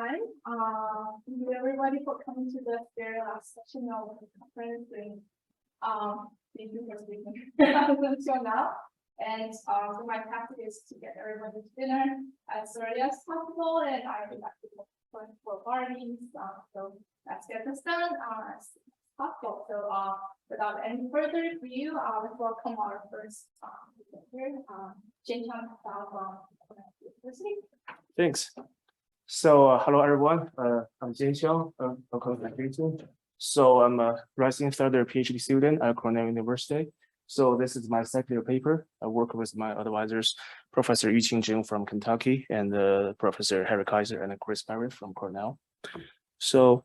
time. Thank you everybody for coming to the very last session of the conference. And thank you for speaking until now. And so my practice is to get everybody to dinner as early as possible, and I would like to for parties. So let's get this done as possible. So without any further ado, let's welcome our first speaker, Jin Chang from University. Thanks. So hello everyone. I'm Jin Qiang, So I'm a rising third year PhD student at Cornell University. So this is my second year paper. I work with my advisors, Professor Yuqing Zheng from Kentucky and Professor Harry Kaiser and Chris Perry from Cornell. So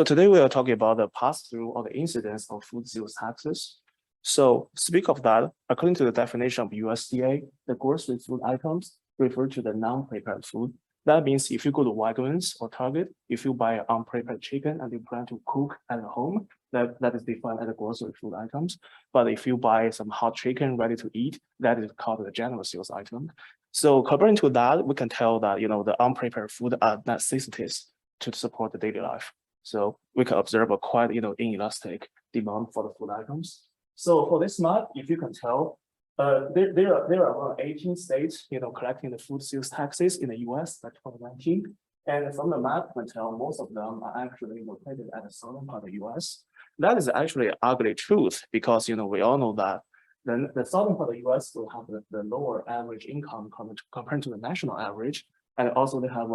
today we are talking about the pass-through or the incidence of food sales taxes. So speak of that, according to the definition of USDA, the grocery food items refer to the non-prepared food. That means if you go to Wegmans or Target, if you buy an unprepared chicken and you plan to cook at home, that is defined as a grocery food items. But if you buy some hot chicken ready to eat, that is called the general sales item. So comparing to that, we can tell that the unprepared food are necessities to support the daily life. So we can observe a quite inelastic demand for the food items. So for this map, if you can tell, there are around 18 states, collecting the food sales taxes in the US by 2019. And from the map, you can tell most of them are actually located at the southern part of the US. That is actually an ugly truth because, we all know that then the southern part of the US will have the lower average income compared to the national average. And also they have,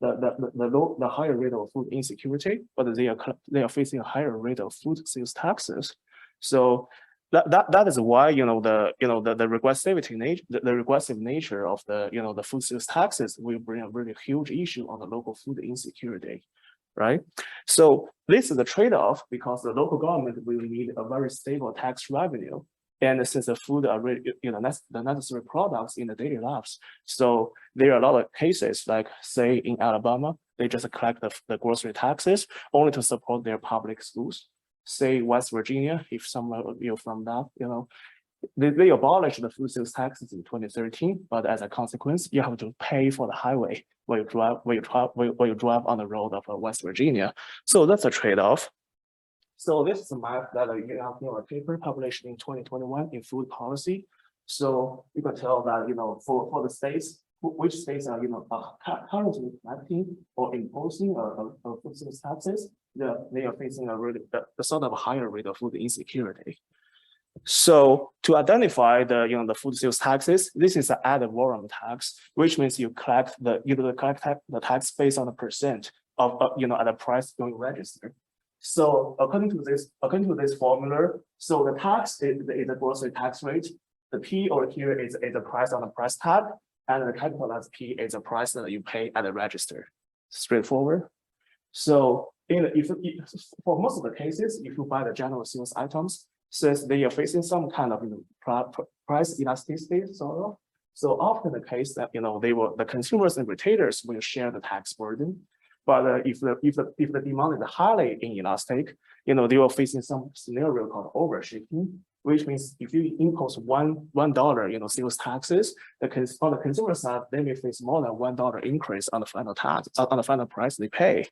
the higher rate of food insecurity, but they are facing a higher rate of food sales taxes. So that is why the regressive nature of the food sales taxes will bring a really huge issue on the local food insecurity, right? So this is a trade-off because the local government will need a very stable tax revenue, and since the food are really the necessary products in the daily lives, so there are a lot of cases like say in Alabama they just collect the grocery taxes only to support their public schools. Say West Virginia, if someone from that, they abolished the food sales taxes in 2013, but as a consequence, you have to pay for the highway when you drive on the road of West Virginia. So that's a trade-off. So this is a map that a paper published in 2021 in food policy. So you can tell that for the states, which states are currently collecting or imposing food sales taxes, they are facing a sort of higher rate of food insecurity. So to identify the food sales taxes, this is an ad valorem tax, which means you collect the tax based on the percent of at the price going registered. So according to this formula, so the tax is the grocery tax rate. The P over here is the price on the price tag, and the capitalized P is the price that you pay at the register. Straightforward. So for most of the cases, if you buy the general sales items, since they are facing some kind of price elasticity sort of, so often the case that the consumers and retailers will share the tax burden. But if the demand is highly inelastic, they are facing some scenario called overshifting, which means if you impose $1 sales taxes, on the consumer side, they may face more than $1 increase on the final tax, on the final price they pay.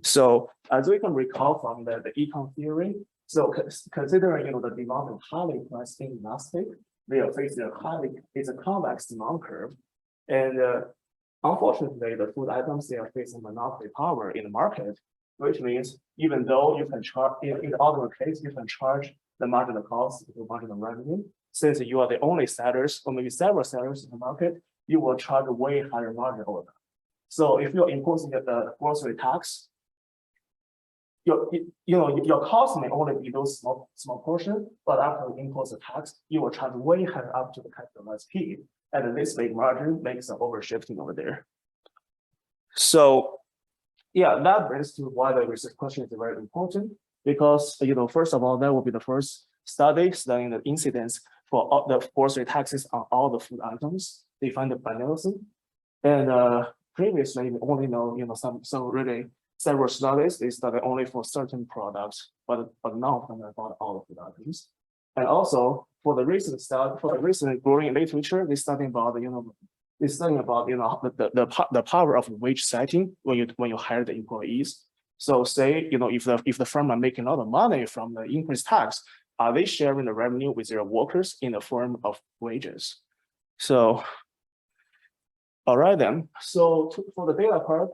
So as we can recall from the econ theory, so considering the demand is highly price inelastic, they are facing it's a convex demand curve. And unfortunately, the food items, they are facing monopoly power in the market, which means even though you can charge, in the other case, you can charge the marginal cost, the marginal revenue, since you are the only sellers or maybe several sellers in the market, you will charge a way higher margin over them. So if you're imposing the grocery tax, your cost may only be those small portion, but after you impose the tax, you will charge way higher up to the capitalized P. And this big margin makes an overshifting over there. So yeah, that brings to why the research question is very important, because first of all, that will be the first study studying the incidence for all the grocery taxes on all the food items defined by Nielsen. And previously we only know some really several studies, they study only for certain products, but now about all of the items. And also for the recent growing literature, they study about It's studying about, the power of wage setting when you hire the employees. So say, if the firm are making a lot of money from the increased tax, are they sharing the revenue with their workers in the form of wages? So, all right then. So for the data part,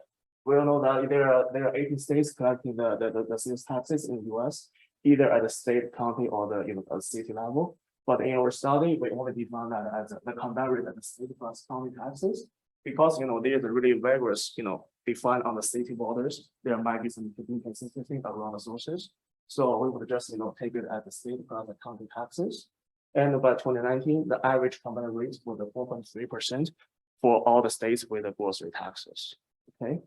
we all know that there are 18 states collecting the sales taxes in the US, either at the state, county, or the city level. But in our study, we only define that as the combined rate at the state plus county taxes, because there's a really rigorous, defined on the city borders. There might be some inconsistency around the sources. So we would just take it at the state plus the county taxes. And by 2019, the average combined rate was 4.3% for all the states with the grocery taxes. Okay.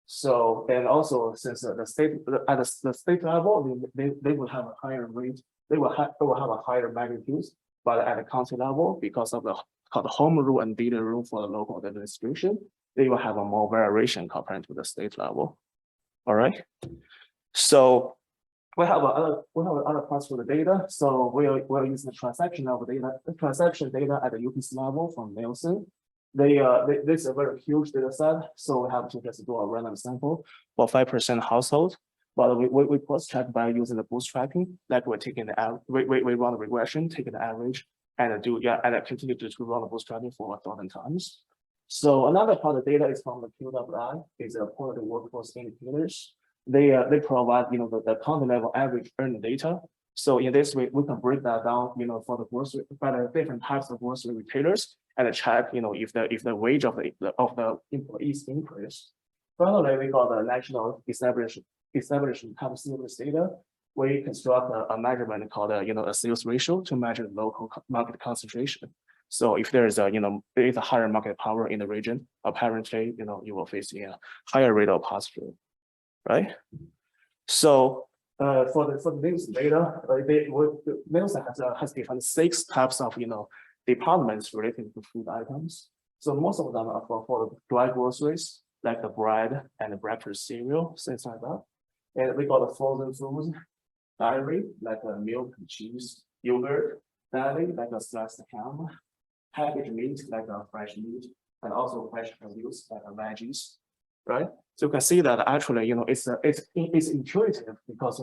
So, and also since the state at the state level, they will have a higher rate, they will have a higher magnitude, but at the county level, because of the home rule and dealer rule for the local administration, they will have a more variation compared to the state level. All right. So we have other parts for the data. So we'll use the transaction level data, the transaction data at the UPC level from Nielsen. This is a very huge data set, so we have to just do a random sample for 5% household. But we cross-check by using the bootstrapping, like we're taking the we run the regression, taking the average, and continue to run the bootstrapping for 1,000 times. So another part of the data is from the QWI, is a quality workforce indicators. They provide the county level average earned data. So in this way, we can break that down, for the grocery, by the different types of grocery retailers, and check, if the wage of the employees increase. Finally, we got the national establishment type service data. We construct a measurement called a sales ratio to measure the local market concentration. So if there is a higher market power in the region, apparently you will face a higher rate of pass-through, right? So for the Nielsen data, Nielsen has defined 6 types of departments related to food items. So most of them are for the dry groceries, like the bread and the breakfast cereal, things like that. And we got the frozen foods, dairy, like milk, cheese, yogurt, dairy, like a sliced ham, packaged meat, like a fresh meat, and also fresh produce, like veggies, right? So you can see that actually, it's intuitive because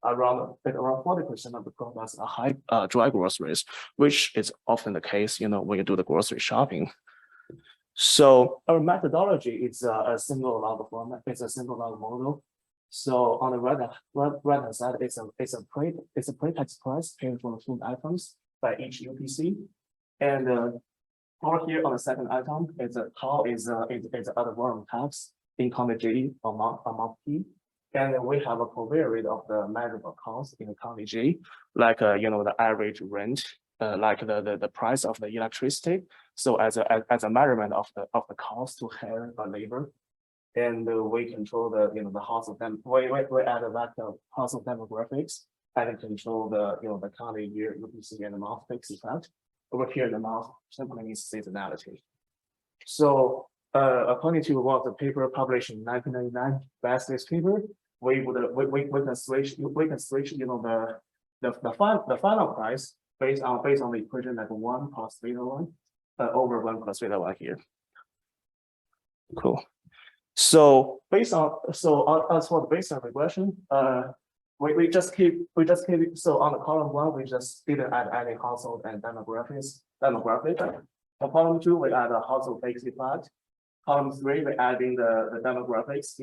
around 40% of the products are high dry groceries, which is often the case, when you do the grocery shopping. So our methodology is a single log format. It's a single log model. So on the right hand side, it's a pre-tax price paid for the food items by each UPC, and over here on the second item is how is other volume tax in county J amount P, and we have a covariate of the measurable cost in the county J, like the average rent, like the price of the electricity. So as a measurement of the cost to hire a labor, and we control the household we add a vector of household demographics and control the county year UPC and the month fixed effect. Over here, the month simply means seasonality. So according to one of the paper published in 1999, Basley's paper, we can switch the final price based on the equation like 1 plus theta 1 over 1 plus theta 1 here. Cool. So as for the baseline regression, we just keep so on the column 1 we just didn't add any household and demographic. For column 2 we add a household base effect. Column 3 we adding the demographics,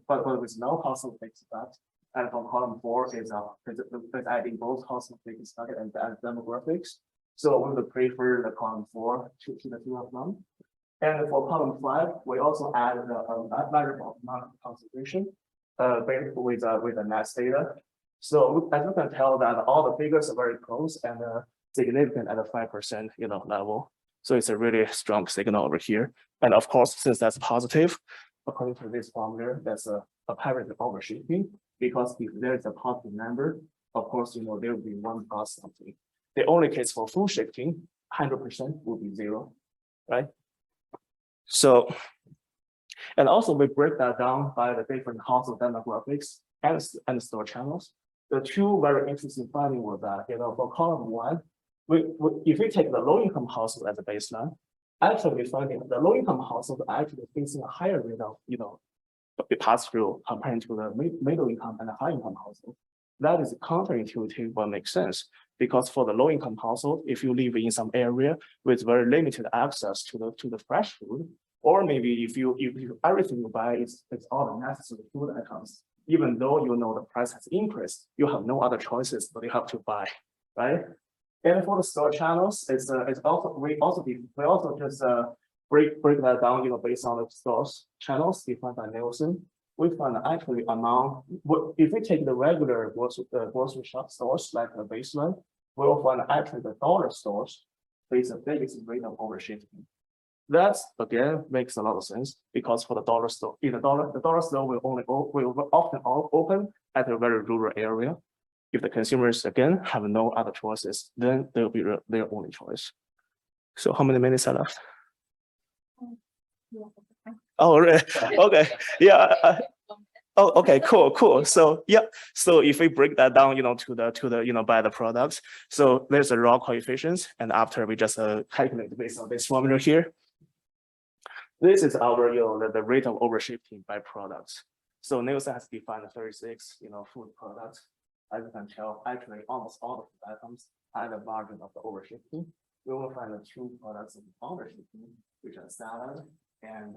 but with no household base effect. And for column 4 is adding both household base effect and demographics. So we would prefer the column 4 to the 2 of them. And for column 5, we also added a measurable amount of concentration with the NAS data. So as you can tell that all the figures are very close and significant at a 5% level. So it's a really strong signal over here. And of course, since that's positive, according to this formula, that's a apparent overshooting, because if there is a positive number, of course, there will be 1 plus something. The only case for full shifting, 100% will be 0, right? So, and also we break that down by the different household demographics and store channels. The 2 very interesting findings was that, for column 1, if we take the low income household as a baseline, actually finding the low income household are actually facing a higher rate of, pass through compared to the middle income and the high income household. That is counterintuitive, but makes sense because for the low income household, if you live in some area with very limited access to the fresh food, or maybe if everything you buy is all the necessary food items, even though you know the price has increased, you have no other choices, but you have to buy, right? And for the store channels, it's also we also just break that down, based on the stores channels defined by Nielsen. We find actually if we take the regular grocery shop stores like the baseline, we'll find actually the dollar stores face the biggest rate of overshifting. That again makes a lot of sense because for the dollar store, the dollar store will often open at a very rural area. If the consumers again have no other choices, then they'll be their only choice. So how many minutes are left? Oh, really? Okay. Yeah. Oh, okay, cool. So yeah, so if we break that down, to the by the products, so there's a raw coefficients, and after we just calculate based on this formula here. This is our, the rate of overshifting by products. So Nielsen has defined 36, food products. As you can tell, actually almost all the food items are the margin of the overshifting. We will find the two products of overshifting, which are salad and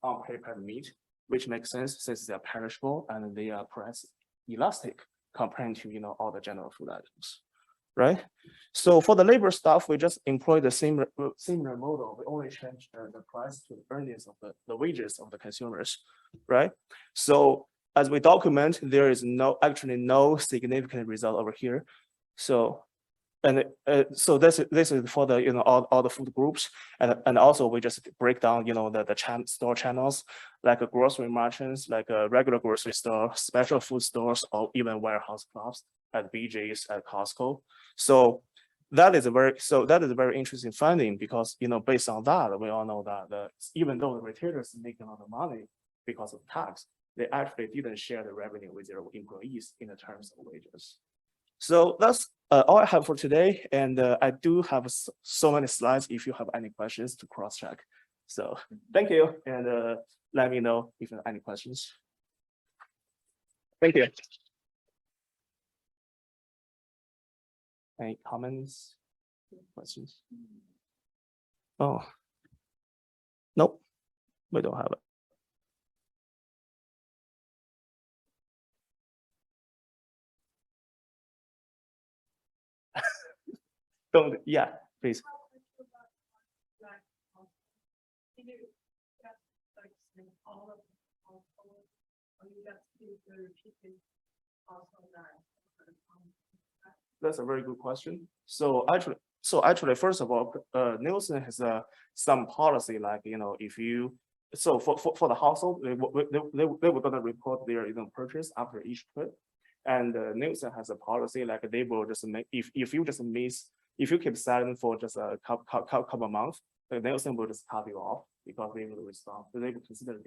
unprepared meat, which makes sense since they are perishable and they are price elastic compared to all the general food items, right? So for the labor stuff, we just employ the similar model. We only change the price to the earnings of the wages of the consumers, right? So as we document, there is actually no significant result over here. So so this is for the all the food groups, and also we just break down the store channels like grocery merchants, like a regular grocery store, special food stores, or even warehouse clubs at BJ's, at Costco. So that is a very interesting finding because based on that we all know that even though the retailers make a lot of money because of tax, they actually didn't share the revenue with their employees in the terms of wages. So that's all I have for today. And I do have so many slides if you have any questions to cross-check. So thank you. And let me know if you have any questions. Thank you. Any comments, questions? Oh, nope, we don't have it. Don't, yeah, please. That's a very good question. So actually, first of all, Nielsen has some policy like if you for the household they were gonna report their purchase after each trip, and Nielsen has a policy like they will just make if you just miss if you keep silent for just a couple of months, the Nielsen will just cut you off because they will respond. They will consider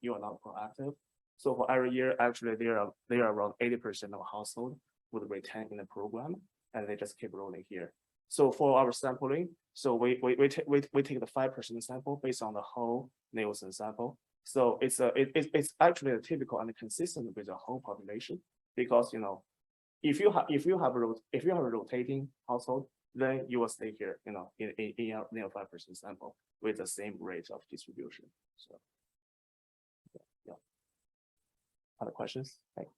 you are not proactive. So for every year, actually, they are around 80% of household would retain in the program, and they just keep rolling here. So for our sampling, so we take the 5% sample based on the whole Nielsen sample. So it's actually a typical and consistent with the whole population because if you have a rotating household, then you will stay here in 5% sample with the same rate of distribution. So yeah. Other questions? Thanks.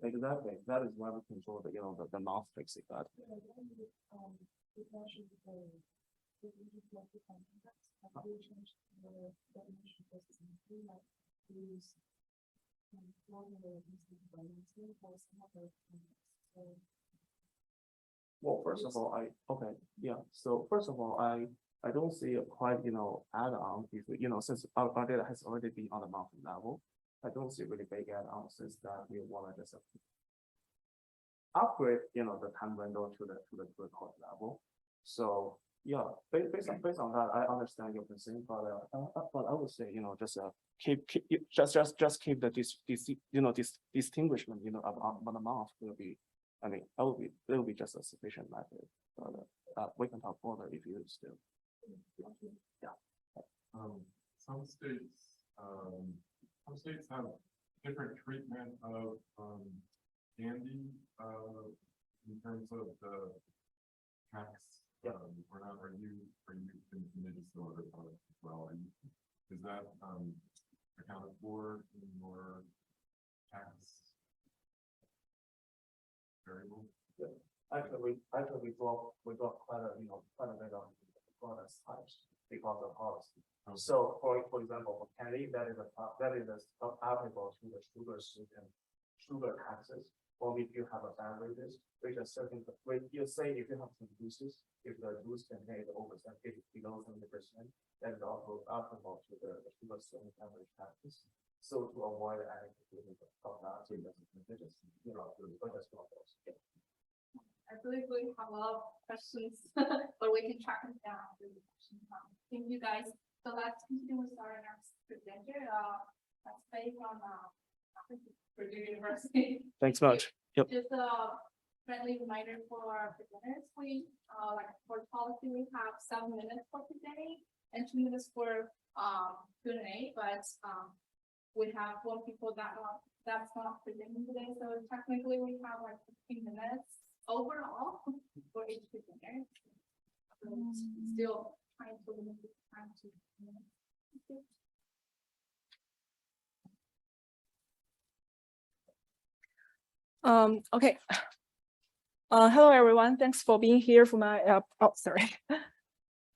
Exactly. That is why we control the month fix effect. Well, first of all, So first of all, I don't see a quite add-on if since our data has already been on the monthly level. I don't see really big add-on since that we want to just upgrade the time window to the report level. So Yeah, based on that, I understand your concern, but I would say, just just keep the distinguishment, about the month will be, I mean, it will be just a sufficient method. But we can talk further if you still. Yeah. Some states, have different treatment of candy in terms of the tax. Or not? Are you in medicinal other products as well? Is that accounted for in your tax variable? Yeah. Actually, we got quite a bit of products types because of policy. Okay. So for example, for candy, that is applicable to the sugar taxes. Or if you have a beverages, which are certain, you say if you have some juices, if the juice contains over below 70%, that is also applicable to the sugar certain beverage taxes. So to avoid adding of that, so just I believe we have a lot of questions, but we can track them down after the question. Thank you guys. So let's continue with our next presenter. That's based on Purdue University. Thanks much. Yep. Just a friendly reminder for our presenters. We like for policy, we have 7 minutes for today and 2 minutes for Q&A. But we have 4 people that's not presenting today, so technically we have like 15 minutes overall for each presenter. So still trying to limit the time to 2 minutes. Okay. Hello, everyone. Thanks for being here for my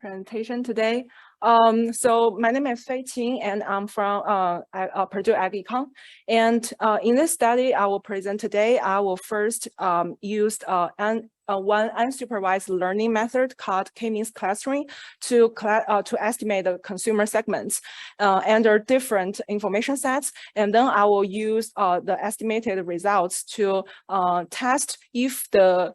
presentation today. So my name is Fei Qing, and I'm from Purdue Ag Econ. And in this study I will present today, I will first use one unsupervised learning method called K-means clustering to estimate the consumer segments under different information sets. And then I will use the estimated results to test if the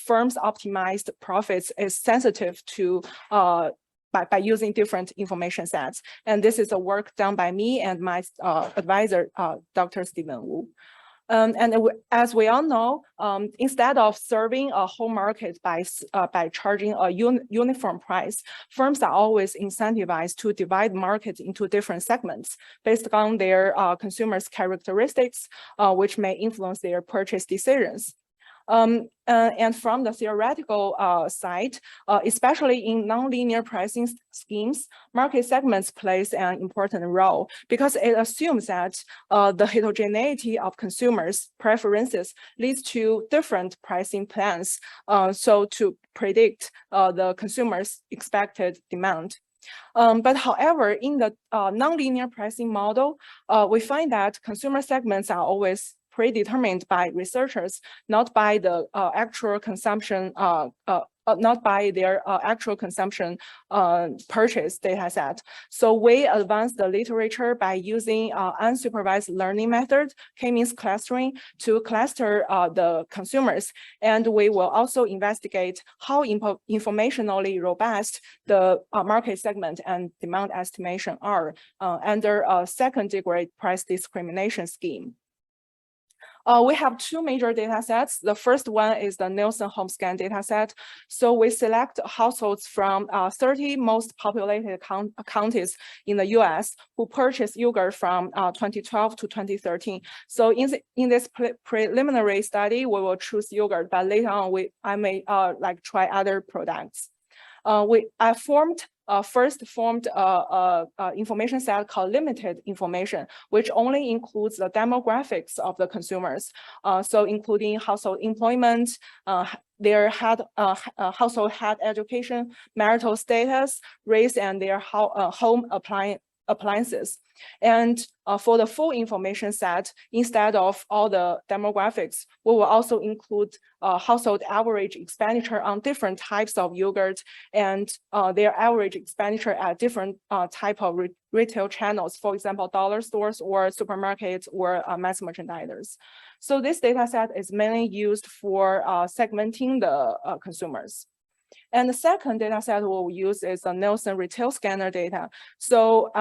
firm's optimized profits is sensitive to by using different information sets. And this is a work done by me and my advisor, Dr. Stephen Wu. As we all know, instead of serving a whole market by charging a uniform price, firms are always incentivized to divide markets into different segments based on their consumers' characteristics, which may influence their purchase decisions. And from the theoretical side, especially in nonlinear pricing schemes, market segments plays an important role because it assumes that the heterogeneity of consumers' preferences leads to different pricing plans, so to predict the consumer's expected demand. But however, in the nonlinear pricing model, we find that consumer segments are always predetermined by researchers, not by the actual consumption, not by their actual consumption purchase data set. So we advance the literature by using unsupervised learning method, K-means clustering, to cluster the consumers. And we will also investigate how informationally robust the market segment and demand estimation are under a second-degree price discrimination scheme. We have 2 major data sets. The first one is the Nielsen home scan data set. So we select households from 30 most populated counties in the US who purchased yogurt from 2012 to 2013. So in this preliminary study, we will choose yogurt, but later on I may try other products. I first formed information set called limited information, which only includes the demographics of the consumers. So including household employment, their household head education, marital status, race, and their home appliances. And for the full information set, instead of all the demographics, we will also include household average expenditure on different types of yogurt and their average expenditure at different type of retail channels, for example, dollar stores or supermarkets or mass merchandisers. So this data set is mainly used for segmenting the consumers. And the second data set we'll use is the Nielsen retail scanner data. So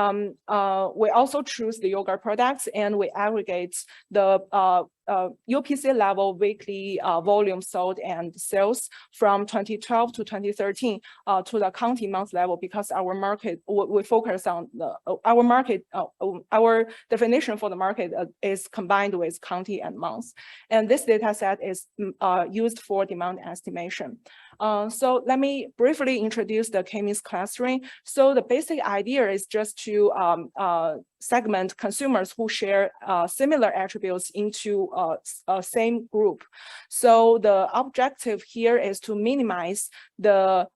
we also choose the yogurt products and we aggregate the UPC level weekly volume sold and sales from 2012 to 2013 to the county month level, because our market, we focus on the our market, our definition for the market is combined with county and months. And this data set is used for demand estimation. So let me briefly introduce the K-means clustering. So the basic idea is just to segment consumers who share similar attributes into a same group. So the objective here is to minimize the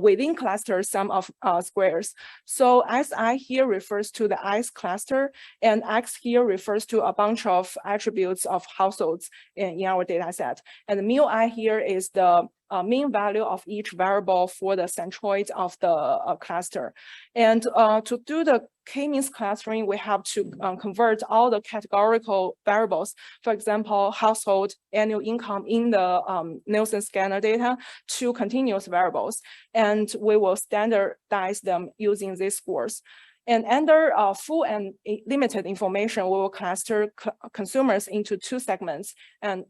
within cluster sum of squares. So SI here refers to the I's cluster, and X here refers to a bunch of attributes of households in our data set. And the mu I here is the mean value of each variable for the centroid of the cluster. And to do the K-means clustering, we have to convert all the categorical variables, for example, household annual income in the Nielsen scanner data, to continuous variables. And we will standardize them using these scores. And under full and limited information, we will cluster consumers into two segments. And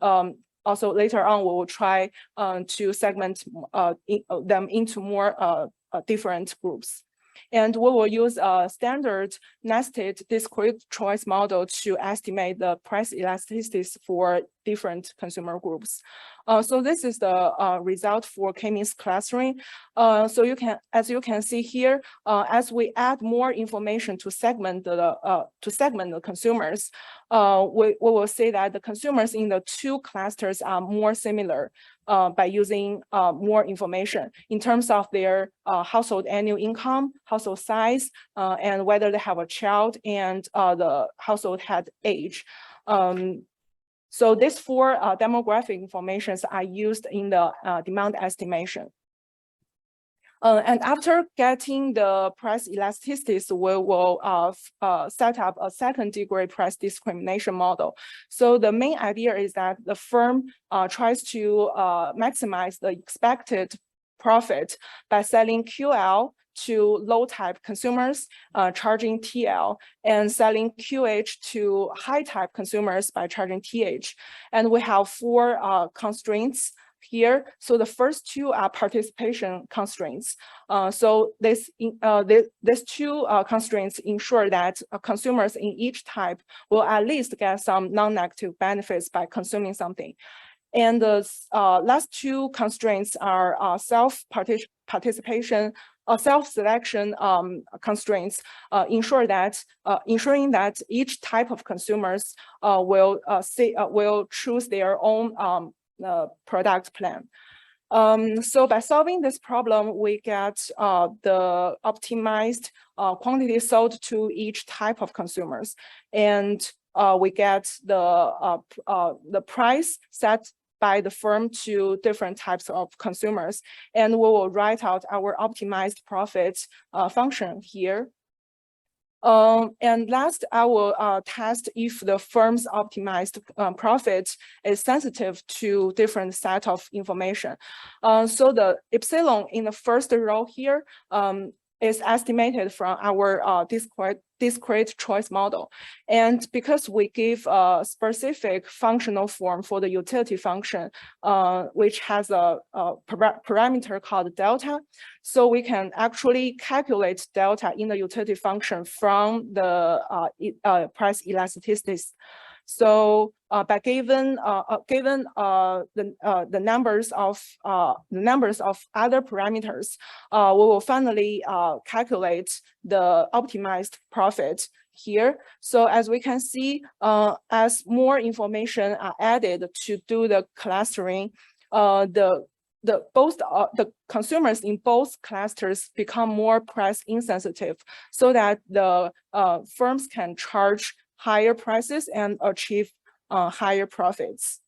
also later on, we will try to segment them into more different groups. And we will use a standard nested discrete choice model to estimate the price elasticities for different consumer groups. So this is the result for K-means clustering. So you can, as you can see here, as we add more information to segment the consumers, we will say that the consumers in the two clusters are more similar by using more information in terms of their household annual income, household size, and whether they have a child and the household head age. So these four demographic informations are used in the demand estimation. And after getting the price elasticities, we will set up a second degree price discrimination model. So the main idea is that the firm tries to maximize the expected profit by selling QL to low type consumers, charging TL, and selling QH to high type consumers by charging TH. And we have four constraints here. So the first two are participation constraints. So these two constraints ensure that consumers in each type will at least get some non-negative benefits by consuming something. And the last two constraints are self-participation, self-selection constraints, ensuring that each type of consumers will choose their own product plan. So by solving this problem, we get the optimized quantity sold to each type of consumers, and we get the price set by the firm to different types of consumers, and we will write out our optimized profit function here. And last, I will test if the firm's optimized profit is sensitive to different set of information. So the epsilon in the first row here is estimated from our discrete choice model. And because we give a specific functional form for the utility function, which has a parameter called delta, so we can actually calculate delta in the utility function from the price elasticities. So by given the numbers of other parameters, we will finally calculate the optimized profit here. So as we can see, as more information are added to do the clustering, the consumers in both clusters become more price insensitive, so that the firms can charge higher prices and achieve higher profits.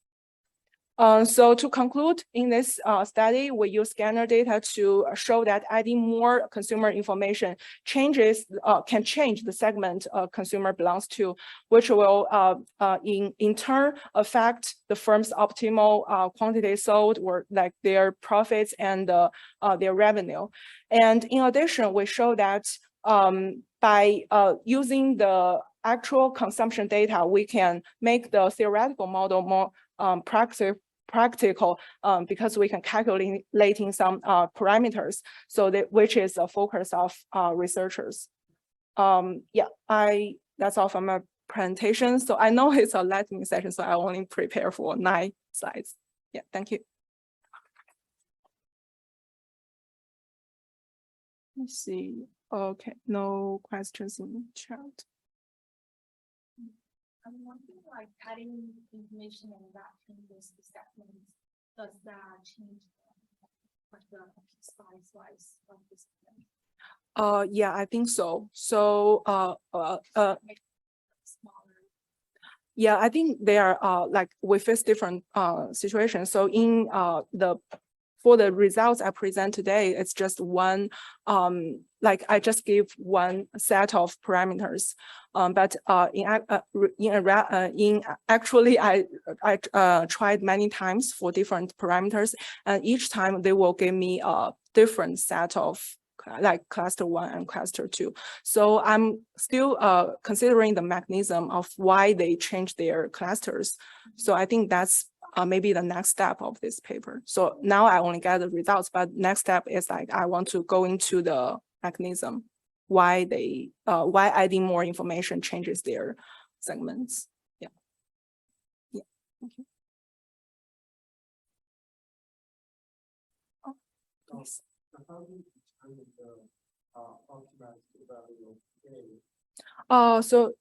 So to conclude, in this study, we use scanner data to show that adding more consumer information can change the segment a consumer belongs to, which will in turn affect the firm's optimal quantity sold, or like their profits and their revenue. And in addition, we show that by using the actual consumption data, we can make the theoretical model more practical because we can calculating some parameters, so that which is a focus of researchers. That's all from my presentation. So I know it's a lightning session, so I only prepare for 9 slides. Yeah, thank you. Let's see. Okay, no questions in chat. I'm wondering, like, adding information and that changes the segments, does that change like the size of this? Yeah, I think so. So Smaller. yeah, I think they are like we face different situations. So in for the results I present today, it's just one like I just gave one set of parameters. But actually I tried many times for different parameters, and each time they will give me a different set of like cluster 1 and cluster 2. So I'm still considering the mechanism of why they change their clusters. So I think that's maybe the next step of this paper. So now I only get the results, but next step is like I want to go into the mechanism, why adding more information changes their segments. Yeah. Yeah. Thank you. Oh, please. So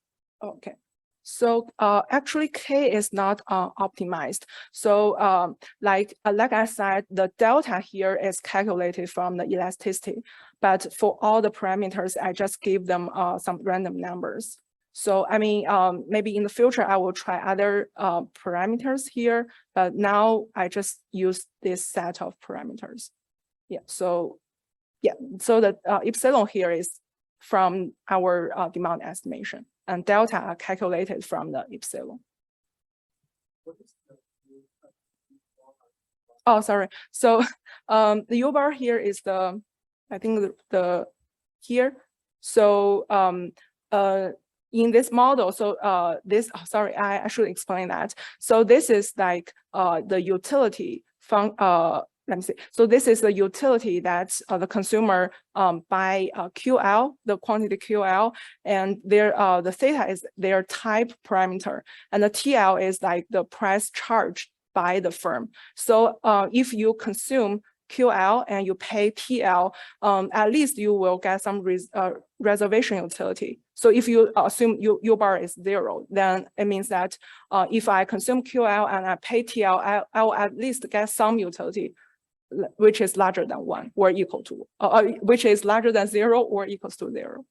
okay. So actually K is not optimized. So like I said, the delta here is calculated from the elasticity, but for all the parameters, I just give them some random numbers. So I mean, maybe in the future, I will try other parameters here, but now I just use this set of parameters. Yeah, so yeah, so the epsilon here is from our demand estimation, and delta are calculated from the epsilon. Oh, sorry. So the U bar here is the, I think the here. So in this model, so this, sorry, I should explain that. So this is like the utility from let me see. So this is the utility that the consumer buy QL, the quantity QL, and their the theta is their type parameter, and the TL is like the price charged by the firm. So if you consume QL and you pay TL, at least you will get some reservation utility. So if you assume U bar is 0, then it means that if I consume QL and I pay TL, I will at least get some utility, which is larger than 1 or equal to, which is larger than 0 or equals to 0.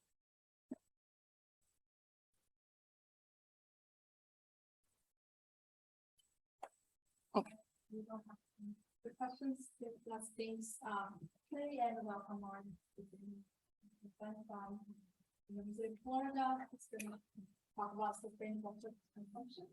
Okay. We don't have the questions, last things, Kerry and welcome on. From University of Florida, it's going to talk about sustainable consumption.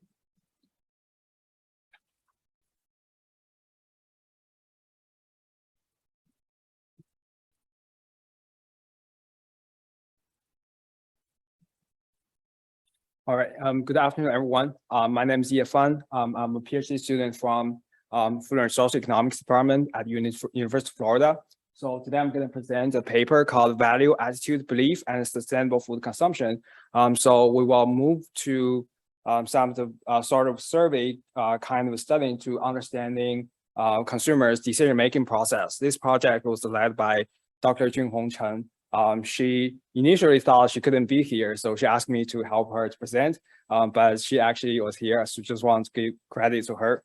All right. Good afternoon, everyone. My name is Ye Fan. I'm a PhD student from Food and Social Economics Department at University of Florida. So today I'm going to present a paper called Value, Attitude, Belief, and Sustainable Food Consumption. So we will move to some of the sort of survey kind of studying to understanding consumers' decision-making process. This project was led by Dr. Junhong Chen. She initially thought she couldn't be here, so she asked me to help her to present, but she actually was here, so just want to give credit to her.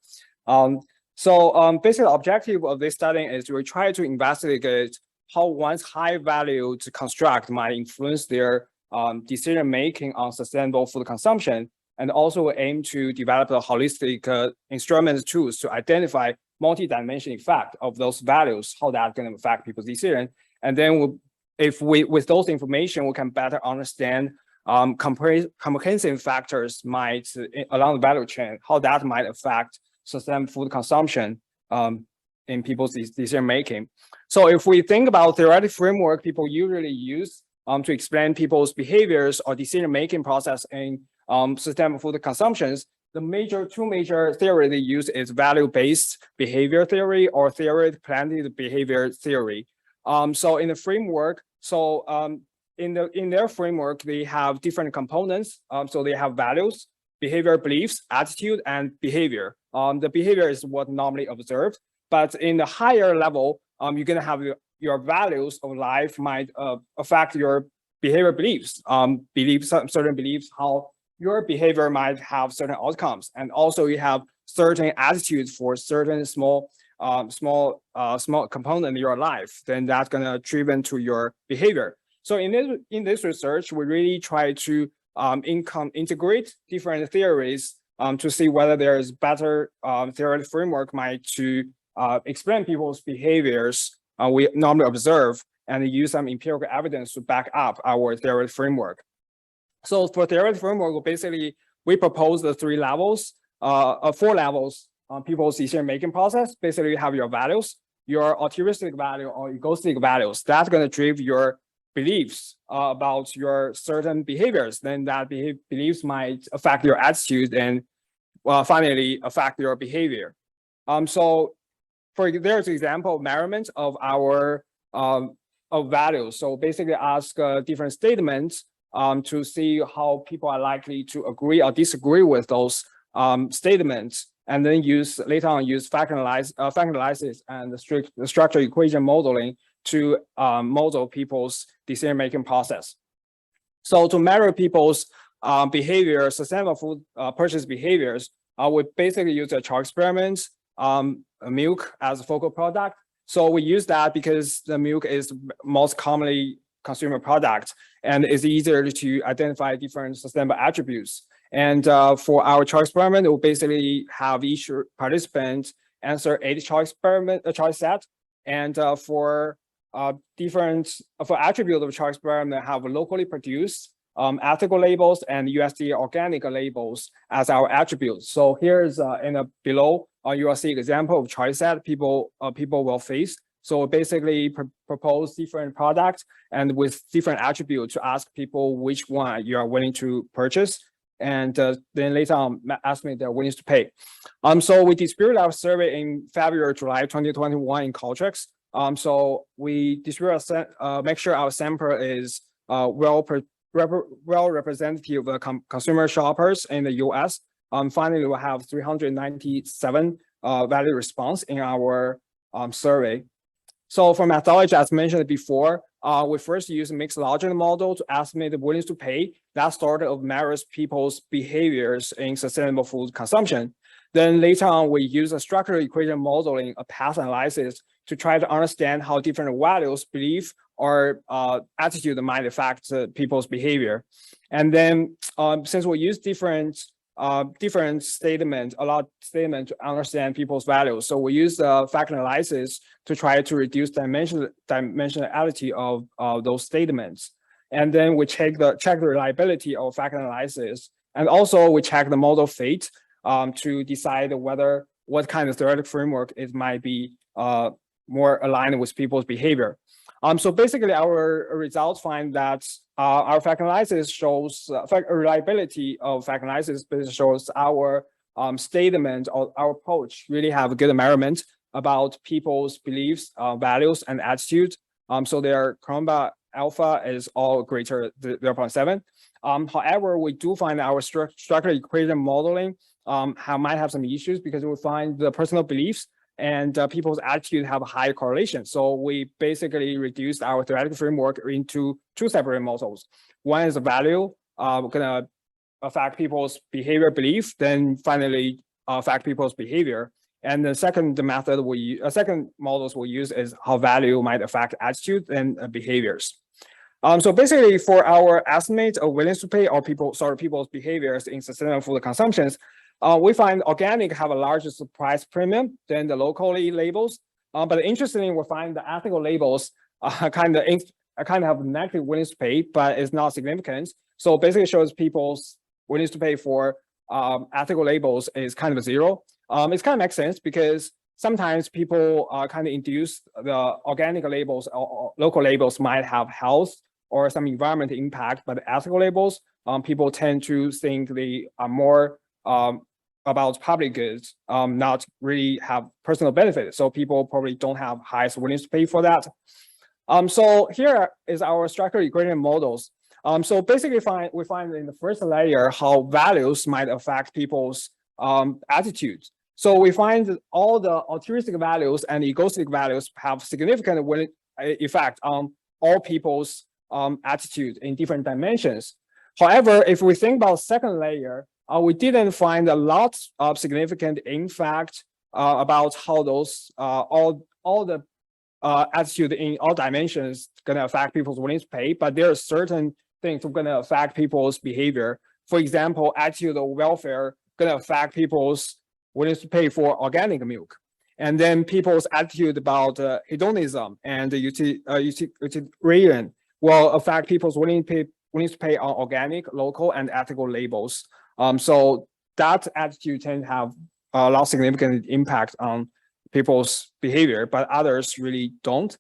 Basically the objective of this study is to try to investigate how one's high value to construct might influence their decision-making on sustainable food consumption. and also aim to develop a holistic instrument tools to identify multi-dimensional effect of those values, how that can affect people's decision. And then with those information, we can better understand comprehensive factors might along the value chain, how that might affect sustainable food consumption in people's decision making. So if we think about theoretic framework people usually use to explain people's behaviors or decision making process in sustainable food consumptions, the two major theory they use is value-based behavior theory or theoretic planned behavior theory. So in the framework, in their framework, they have different components. So they have values, behavior beliefs, attitude, and behavior. The behavior is what normally observed, but in the higher level, you're gonna have your values of life might affect your behavior beliefs, certain beliefs, how your behavior might have certain outcomes. And also you have certain attitudes for certain small component in your life, then that's gonna driven to your behavior. So in this research, we really try to integrate different theories to see whether there is better theoretic framework might to explain people's behaviors we normally observe and use some empirical evidence to back up our theoretic framework. So for theoretic framework, basically we propose the 4 levels people's decision-making process. Basically, you have your values, your altruistic value or egoistic values. That's going to drive your beliefs about your certain behaviors. Then that beliefs might affect your attitude and finally affect your behavior. So there's an example of measurement of our of values. So basically ask different statements to see how people are likely to agree or disagree with those statements, and then later on use factor analysis and the structure equation modeling to model people's decision-making process. So to measure people's behavior, sustainable food purchase behaviors, we basically use a chart experiment, milk as a focal product. So we use that because the milk is most commonly consumer product and it's easier to identify different sustainable attributes. And for our chart experiment, we'll basically have each participant answer 8 chart set. And for attribute of chart experiment, have locally produced, ethical labels and USDA organic labels as our attributes. So here's below you will see example of chart set people will face. So basically propose different products and with different attributes to ask people which one you are willing to purchase. And then later on estimate their willingness to pay. So we distributed our survey in February, July 2021 in Qualtrics. So we distribute make sure our sample is well representative of consumer shoppers in the US. Finally, we'll have 397 valid response in our survey. So for methodology, as mentioned before, we first use a mixed logic model to estimate the willingness to pay. That sort of measures people's behaviors in sustainable food consumption. Then later on, we use a structural equation modeling, a path analysis to try to understand how different values, belief, or attitude might affect people's behavior. And then since we use different statements, a lot of statements to understand people's values. So we use the factor analysis to try to reduce dimensionality of those statements. And then we check the reliability of factor analysis. And also we check the model fit to decide what kind of theoretic framework it might be more aligned with people's behavior. So basically our results find that our factor analysis shows reliability of factor analysis shows our statement or our approach really have a good measurement about people's beliefs, values, and attitude. So their Cronbach alpha is all greater than 0.7. However, we do find our structural equation modeling might have some issues because we find the personal beliefs and people's attitude have a high correlation. So we basically reduced our theoretical framework into 2 separate models. One is a value, gonna affect people's behavior belief, then finally affect people's behavior. And the second models we use is how value might affect attitude and behaviors. So basically for our estimate of willingness to pay or people's behaviors in sustainable food consumptions, we find organic have a larger price premium than the locally labels. But interestingly, we find the ethical labels kind of have negative willingness to pay, but it's not significant. So basically shows people's willingness to pay for ethical labels is kind of zero. It kind of makes sense because sometimes people kind of induce the organic labels or local labels might have health or some environmental impact, but the ethical labels, people tend to think they are more about public goods, not really have personal benefit. So people probably don't have highest willingness to pay for that. So here is our structural gradient models. So basically we find in the first layer how values might affect people's attitudes. So we find that all the altruistic values and egoistic values have significant effect on all people's attitude in different dimensions. However, if we think about second layer, we didn't find a lot of significant impact about how those all the attitude in all dimensions gonna affect people's willingness to pay, but there are certain things that are gonna affect people's behavior. For example, attitude of welfare gonna affect people's willingness to pay for organic milk. And then people's attitude about hedonism and utilitarian will affect people's willingness to pay on organic, local, and ethical labels. So that attitude tend to have a lot of significant impact on people's behavior, but others really don't.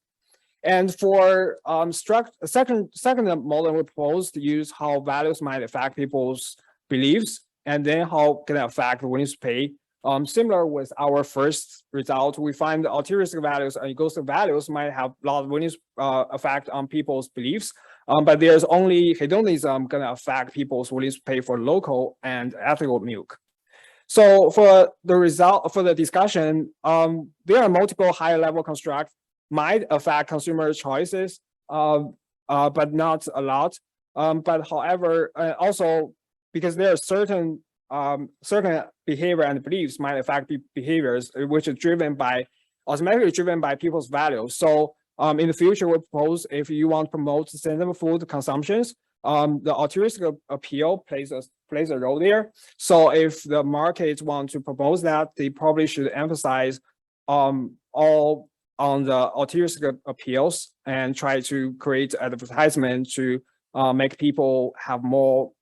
And for second model, we propose to use how values might affect people's beliefs, and then how can it affect willingness to pay. Similar with our first result, we find the altruistic values and egoistic values might have a lot of willingness effect on people's beliefs, but there's only hedonism gonna affect people's willingness to pay for local and ethical milk. So for the result, for the discussion, there are multiple higher level constructs might affect consumer choices, but not a lot. But however, also because there are certain behavior and beliefs might affect behaviors, which is automatically driven by people's values. So in the future, we propose if you want to promote sustainable food consumptions, the altruistic appeal plays a role there. So if the markets want to propose that, they probably should emphasize all on the altruistic appeals and try to create advertisement to make people have more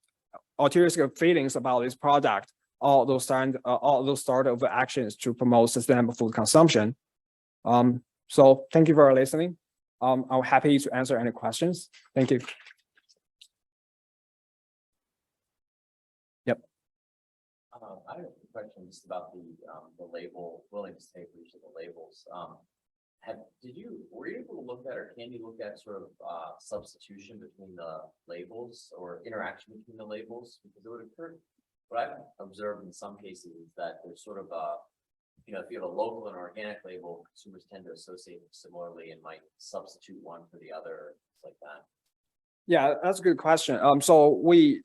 altruistic feelings about this product. All those sort of actions to promote sustainable food consumption. So thank you for listening. I'm happy to answer any questions. Thank you. Yep. I have a question just about the label, willingness to pay for each of the labels. Were you able to look at, or can you look at sort of substitution between the labels or interaction between the labels? Because it would occur, what I've observed in some cases is that there's sort of if you have a local and organic label, consumers tend to associate them similarly and might substitute one for the other, like that. Yeah, that's a good question. So in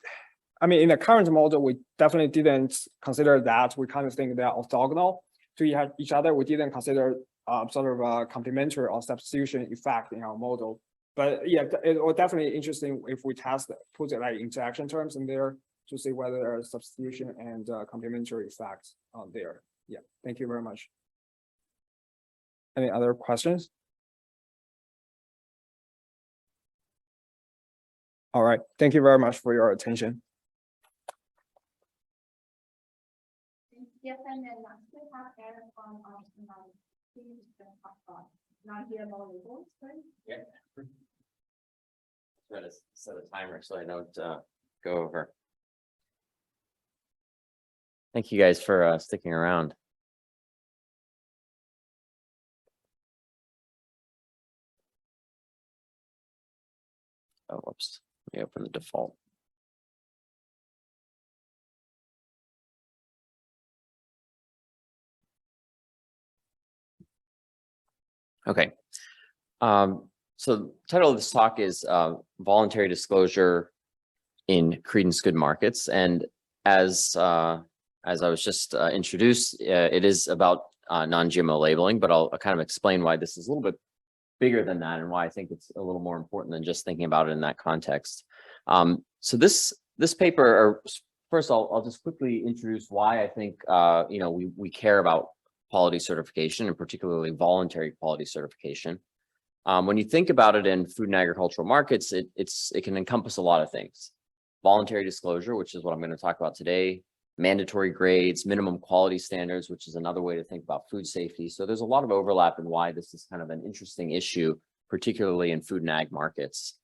the current model, we definitely didn't consider that. We kind of think they're orthogonal to each other. We didn't consider sort of a complementary or substitution effect in our model. But yeah, it was definitely interesting if we put it like interaction terms in there to see whether there are substitution and complementary effects on there. Yeah, thank you very much. Any other questions? All right, thank you very much for your attention. Yes, and then we have Aaron from non-GMO labels, right? Yeah. Try to set a timer so I don't go over. Thank you guys for sticking around. Oh, whoops. Let me open the default. Okay. So the title of this talk is Voluntary Disclosure in Credence Good Markets. And as I was just introduced, it is about non-GMO labeling, but I'll kind of explain why this is a little bit bigger than that and why I think it's a little more important than just thinking about it in that context. So this paper, or first I'll just quickly introduce why I think we care about quality certification, and particularly voluntary quality certification. When you think about it in food and agricultural markets, it can encompass a lot of things. Voluntary disclosure, which is what I'm going to talk about today, mandatory grades, minimum quality standards, which is another way to think about food safety. So there's a lot of overlap in why this is kind of an interesting issue, particularly in food and ag markets.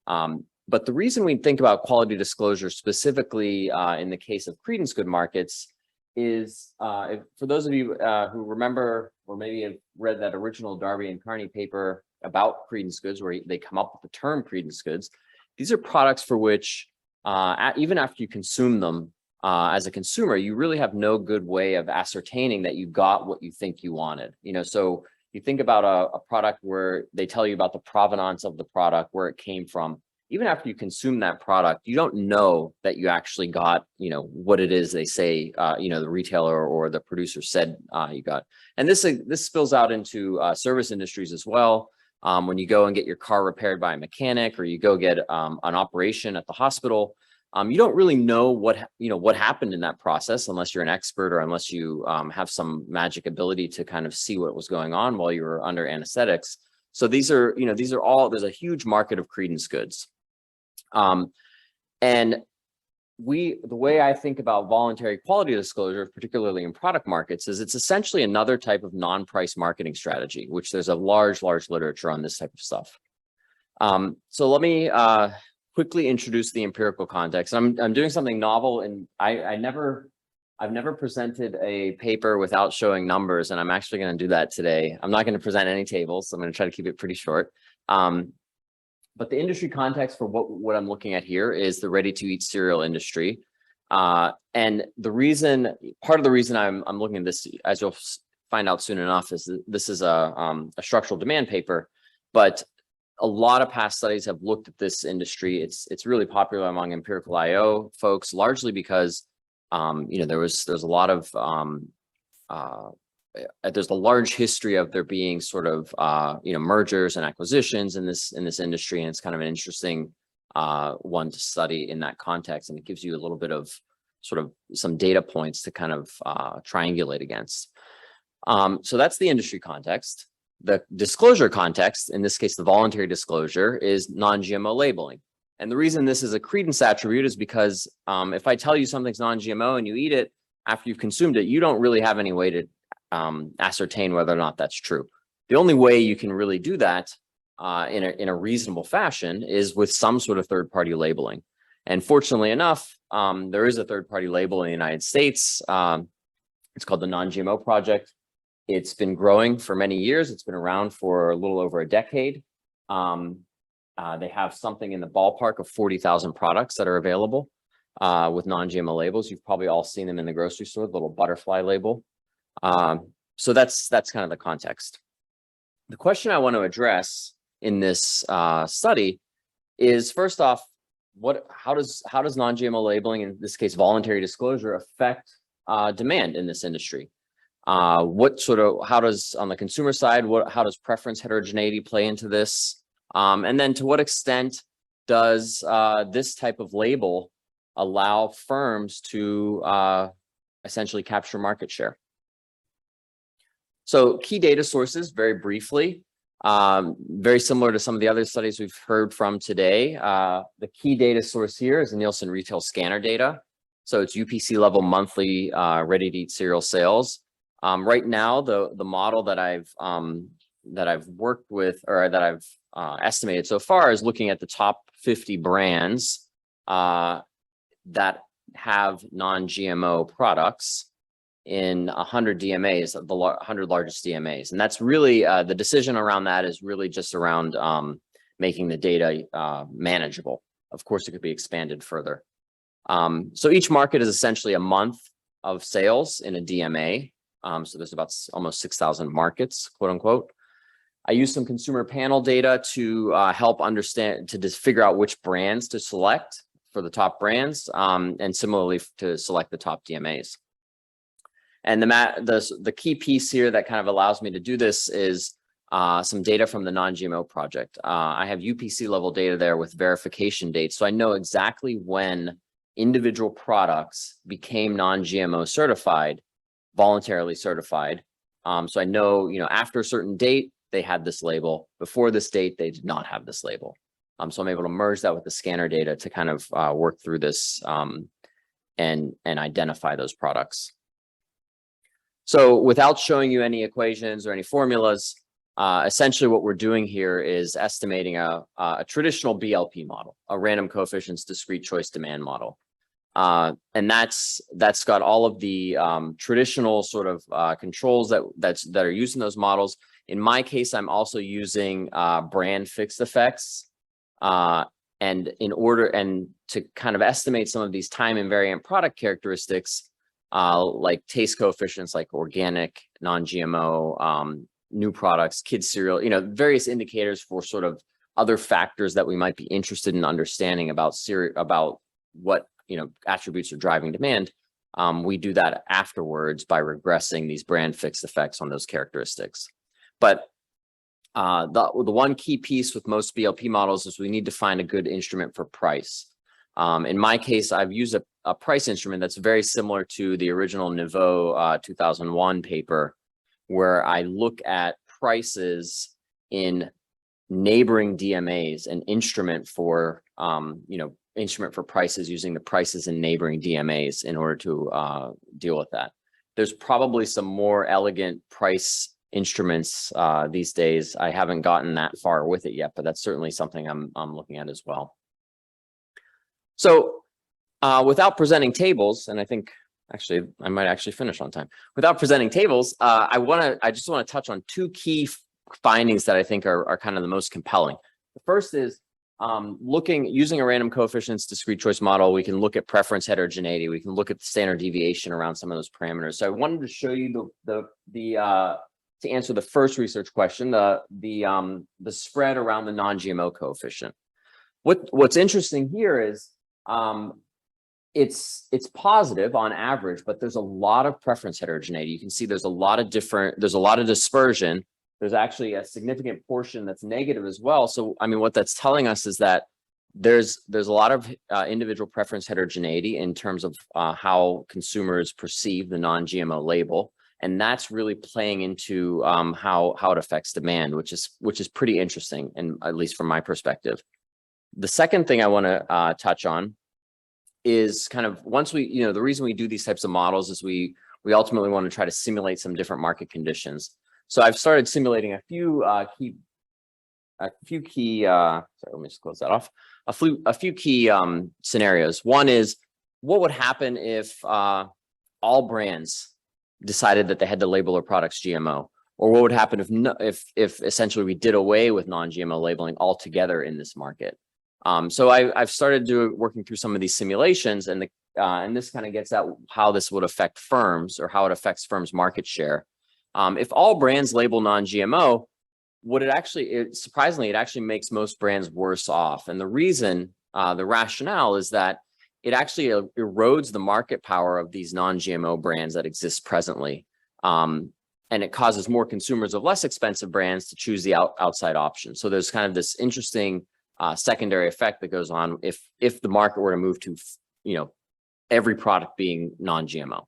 But the reason we think about quality disclosure specifically in the case of credence good markets is, for those of you who remember or maybe have read that original Darby and Carney paper about credence goods, where they come up with the term credence goods, these are products for which even after you consume them as a consumer, you really have no good way of ascertaining that you got what you think you wanted. So you think about a product where they tell you about the provenance of the product, where it came from. Even after you consume that product, you don't know that you actually got, what it is they say, the retailer or the producer said you got. And this spills out into service industries as well. When you go and get your car repaired by a mechanic, or you go get an operation at the hospital, you don't really know what happened in that process unless you're an expert, or unless you have some magic ability to kind of see what was going on while you were under anesthetics. So these are all, there's a huge market of credence goods. And the way I think about voluntary quality disclosure, particularly in product markets, is it's essentially another type of non-price marketing strategy, which there's a large literature on this type of stuff. So let me quickly introduce the empirical context. I'm doing something novel, and I've never presented a paper without showing numbers, and I'm actually going to do that today. I'm not going to present any tables. So I'm going to try to keep it pretty short. But the industry context for what I'm looking at here is the ready-to-eat cereal industry. And part of the reason I'm looking at this, as you'll find out soon enough, is that this is a structural demand paper, but a lot of past studies have looked at this industry. It's really popular among empirical IO folks, largely because there's a lot of there's a large history of there being sort of mergers and acquisitions in this industry, and it's kind of an interesting one to study in that context, and it gives you a little bit of sort of some data points to kind of triangulate against. So that's the industry context. The disclosure context, in this case the voluntary disclosure, is non-GMO labeling. And the reason this is a credence attribute is because if I tell you something's non-GMO and you eat it after you've consumed it, you don't really have any way to ascertain whether or not that's true. The only way you can really do that in a reasonable fashion is with some sort of third-party labeling. And fortunately enough, there is a third-party label in the United States. It's called the Non-GMO Project. It's been growing for many years. It's been around for a little over a decade. They have something in the ballpark of 40,000 products that are available with non-GMO labels. You've probably all seen them in the grocery store, the little butterfly label. So that's kind of the context. The question I want to address in this study is, first off, how does non-GMO labeling, in this case voluntary disclosure, affect demand in this industry? How does, on the consumer side, how does preference heterogeneity play into this? And then to what extent does this type of label allow firms to essentially capture market share? So key data sources, very briefly, very similar to some of the other studies we've heard from today. The key data source here is the Nielsen retail scanner data. So it's UPC level monthly ready-to-eat cereal sales. Right now, the model that I've worked with, or that I've estimated so far, is looking at the top 50 brands that have non-GMO products in 100 DMAs, the 100 largest DMAs. And that's really, the decision around that is really just around making the data manageable. Of course, it could be expanded further. So each market is essentially a month of sales in a DMA. So there's about almost 6,000 markets, quote unquote. I use some consumer panel data to help understand, to just figure out which brands to select for the top brands, and similarly to select the top DMAs. And the key piece here that kind of allows me to do this is some data from the non-GMO project. I have UPC level data there with verification dates. So I know exactly when individual products became non-GMO certified, voluntarily certified. So I know, after a certain date, they had this label. Before this date, they did not have this label. So I'm able to merge that with the scanner data to kind of work through this and identify those products. So without showing you any equations or any formulas, essentially what we're doing here is estimating a traditional BLP model, a random coefficients discrete choice demand model. And that's got all of the traditional sort of controls that are used in those models. In my case, I'm also using brand fixed effects. And to kind of estimate some of these time invariant product characteristics, like taste coefficients, like organic, non-GMO, new products, kids cereal, various indicators for sort of other factors that we might be interested in understanding about what attributes are driving demand. We do that afterwards by regressing these brand fixed effects on those characteristics. But the one key piece with most BLP models is we need to find a good instrument for price. In my case, I've used a price instrument that's very similar to the original Niveau 2001 paper, where I look at prices in neighboring DMAs, an instrument for prices using the prices in neighboring DMAs in order to deal with that. There's probably some more elegant price instruments these days. I haven't gotten that far with it yet, but that's certainly something I'm looking at as well. So without presenting tables, and I think actually I might actually finish on time. Without presenting tables, I just want to touch on two key findings that I think are kind of the most compelling. The first is using a random coefficients discrete choice model, we can look at preference heterogeneity. We can look at the standard deviation around some of those parameters. So I wanted to show you to answer the first research question, the spread around the non-GMO coefficient. What's interesting here is it's positive on average, but there's a lot of preference heterogeneity. You can see there's a lot of dispersion. There's actually a significant portion that's negative as well. So, I mean, what that's telling us is that there's a lot of individual preference heterogeneity in terms of how consumers perceive the non-GMO label. And that's really playing into how it affects demand, which is pretty interesting, and at least from my perspective. The second thing I want to touch on is kind of once the reason we do these types of models is we ultimately want to try to simulate some different market conditions. So I've started simulating a few key sorry, let me just close that off. A few key scenarios. One is, what would happen if all brands decided that they had to label their products GMO? Or what would happen if essentially we did away with non-GMO labeling altogether in this market? So I've started working through some of these simulations, and this kind of gets at how this would affect firms, or how it affects firms' market share. If all brands label non-GMO, surprisingly, it actually makes most brands worse off. And the reason, the rationale is that it actually erodes the market power of these non-GMO brands that exist presently. And it causes more consumers of less expensive brands to choose the outside option. So there's kind of this interesting secondary effect that goes on if the market were to move to, every product being non-GMO.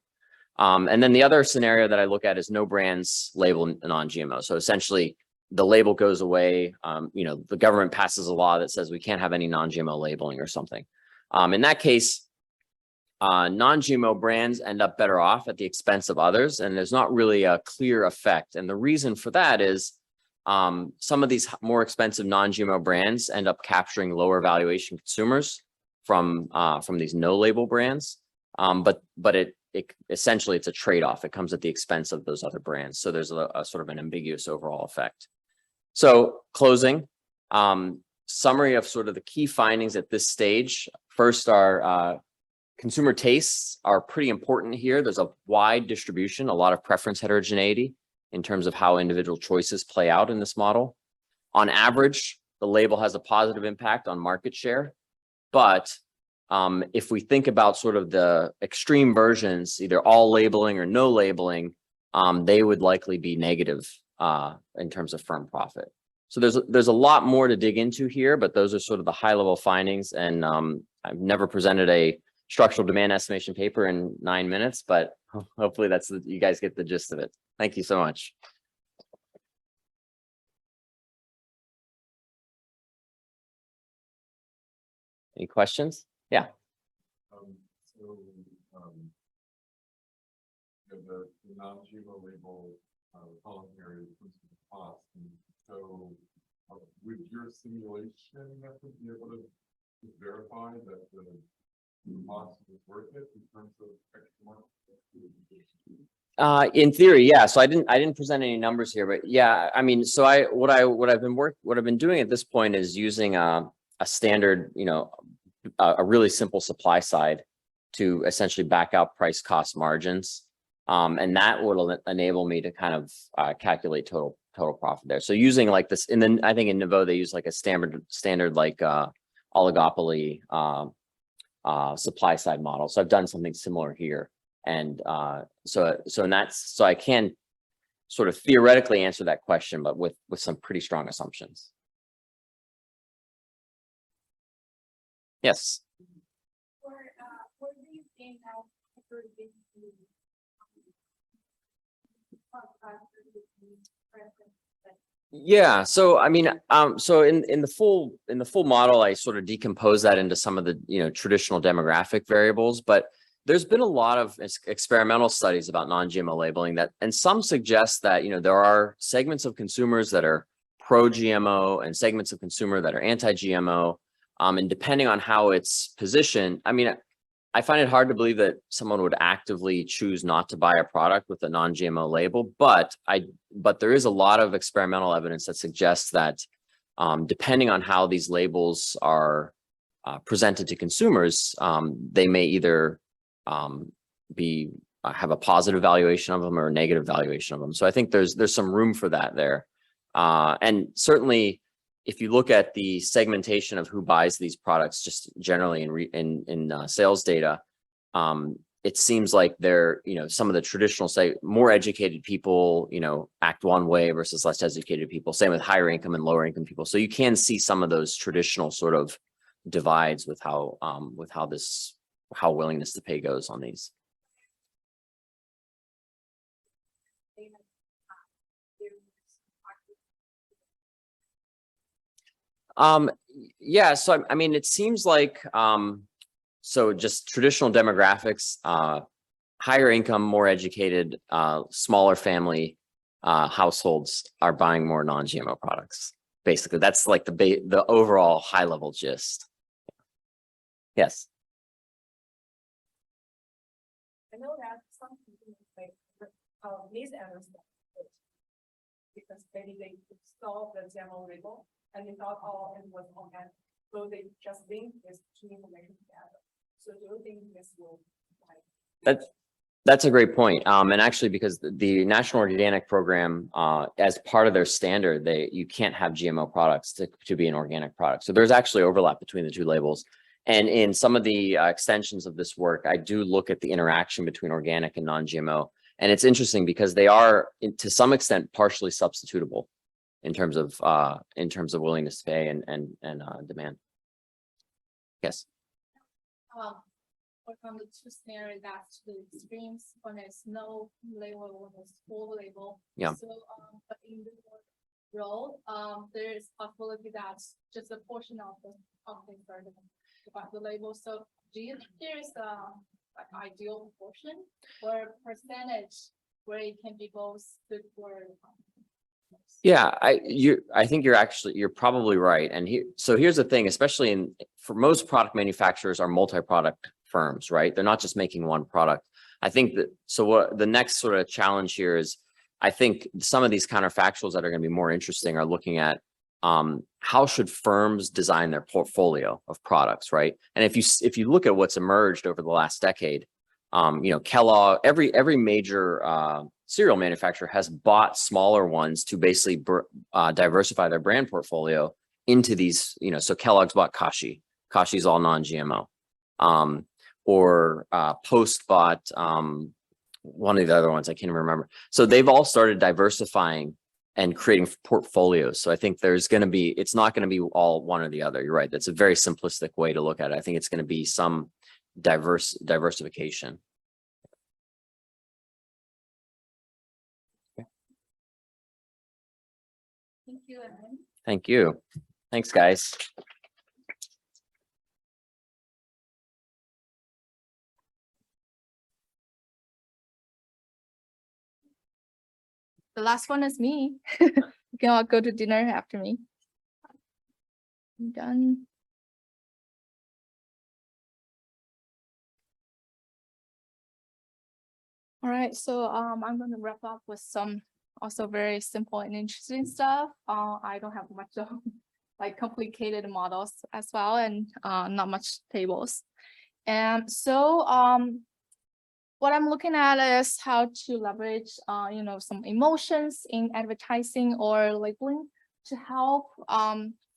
And then the other scenario that I look at is no brands label non-GMO. So essentially the label goes away. The government passes a law that says we can't have any non-GMO labeling or something. In that case, non-GMO brands end up better off at the expense of others, and there's not really a clear effect. And the reason for that is some of these more expensive non-GMO brands end up capturing lower valuation consumers from these no label brands. But essentially it's a trade-off. It comes at the expense of those other brands. So there's a sort of an ambiguous overall effect. So closing, summary of sort of the key findings at this stage. First, our consumer tastes are pretty important here. There's a wide distribution, a lot of preference heterogeneity in terms of how individual choices play out in this model. On average, the label has a positive impact on market share, but if we think about sort of the extreme versions, either all labeling or no labeling, they would likely be negative in terms of firm profit. So there's a lot more to dig into here, but those are sort of the high level findings. And I've never presented a structural demand estimation paper in 9 minutes, but hopefully you guys get the gist of it. Thank you so much. Any questions? Yeah. So, the non-GMO label, voluntary cost. And so, would your simulation method be able to verify that the cost is worth it in terms of extra market? In theory, yeah. So I didn't present any numbers here, but yeah, I mean, so what I've been doing at this point is using a standard, a really simple supply side to essentially back out price cost margins. And that will enable me to kind of calculate total profit there. So using like this, and then I think in Nouveau, they use like a standard like oligopoly supply side model. So I've done something similar here. And so I can sort of theoretically answer that question, but with some pretty strong assumptions. Yes. Where do you think that Yeah, so I mean, so in the full model, I sort of decompose that into some of the traditional demographic variables, but there's been a lot of experimental studies about non-GMO labeling and some suggest that there are segments of consumers that are pro-GMO and segments of consumer that are anti-GMO, and depending on how it's positioned, I mean, I find it hard to believe that someone would actively choose not to buy a product with a non-GMO label, but there is a lot of experimental evidence that suggests that depending on how these labels are presented to consumers, they may either have a positive valuation of them or a negative valuation of them. So I think there's some room for that there, and certainly, if you look at the segmentation of who buys these products, just generally in sales data, it seems like they're, some of the traditional, say, more educated people, act one way versus less educated people. Same with higher income and lower income people. So you can see some of those traditional sort of divides with how willingness to pay goes on these. Yeah, so I mean, it seems like, so just traditional demographics, higher income, more educated, smaller family households are buying more non-GMO products. Basically, that's like the overall high level gist. Yes. I know that some people misunderstand it because maybe they saw the GMO label and they thought, oh, it was organic. So they just link these two information together. So do you think this will That's a great point. And actually, because the National Organic Program, as part of their standard, you can't have GMO products to be an organic product. So there's actually overlap between the two labels. And in some of the extensions of this work, I do look at the interaction between organic and non-GMO. And it's interesting because they are, to some extent, partially substitutable in terms of willingness to pay and demand. Yes. From the two scenarios, that's the extremes. One is no label, one is full label. Yeah. So, but in the role, there is possibility that just a portion of the burden about the label. So, do you think there is like ideal proportion or percentage where it can be both good for? Yeah, I think you're probably right. And here's the thing, especially for most product manufacturers are multi-product firms, right? They're not just making one product. I think that, so what the next sort of challenge here is, I think some of these counterfactuals that are going to be more interesting are looking at how should firms design their portfolio of products, right? And if you look at what's emerged over the last decade, Kellogg, every major cereal manufacturer has bought smaller ones to basically diversify their brand portfolio into these, so Kellogg's bought Kashi. Kashi's all non-GMO. Or Post bought one of the other ones, I can't even remember. So they've all started diversifying and creating portfolios. So I think there's going to be, it's not going to be all one or the other. You're right. That's a very simplistic way to look at it. I think it's going to be some diversification. Thank you, Evan. Thank you. Thanks, guys. The last one is me. You can all go to dinner after me. I'm done. All right, so I'm going to wrap up with some also very simple and interesting stuff. I don't have much of like complicated models as well, and not much tables. And so what I'm looking at is how to leverage some emotions in advertising or labeling to help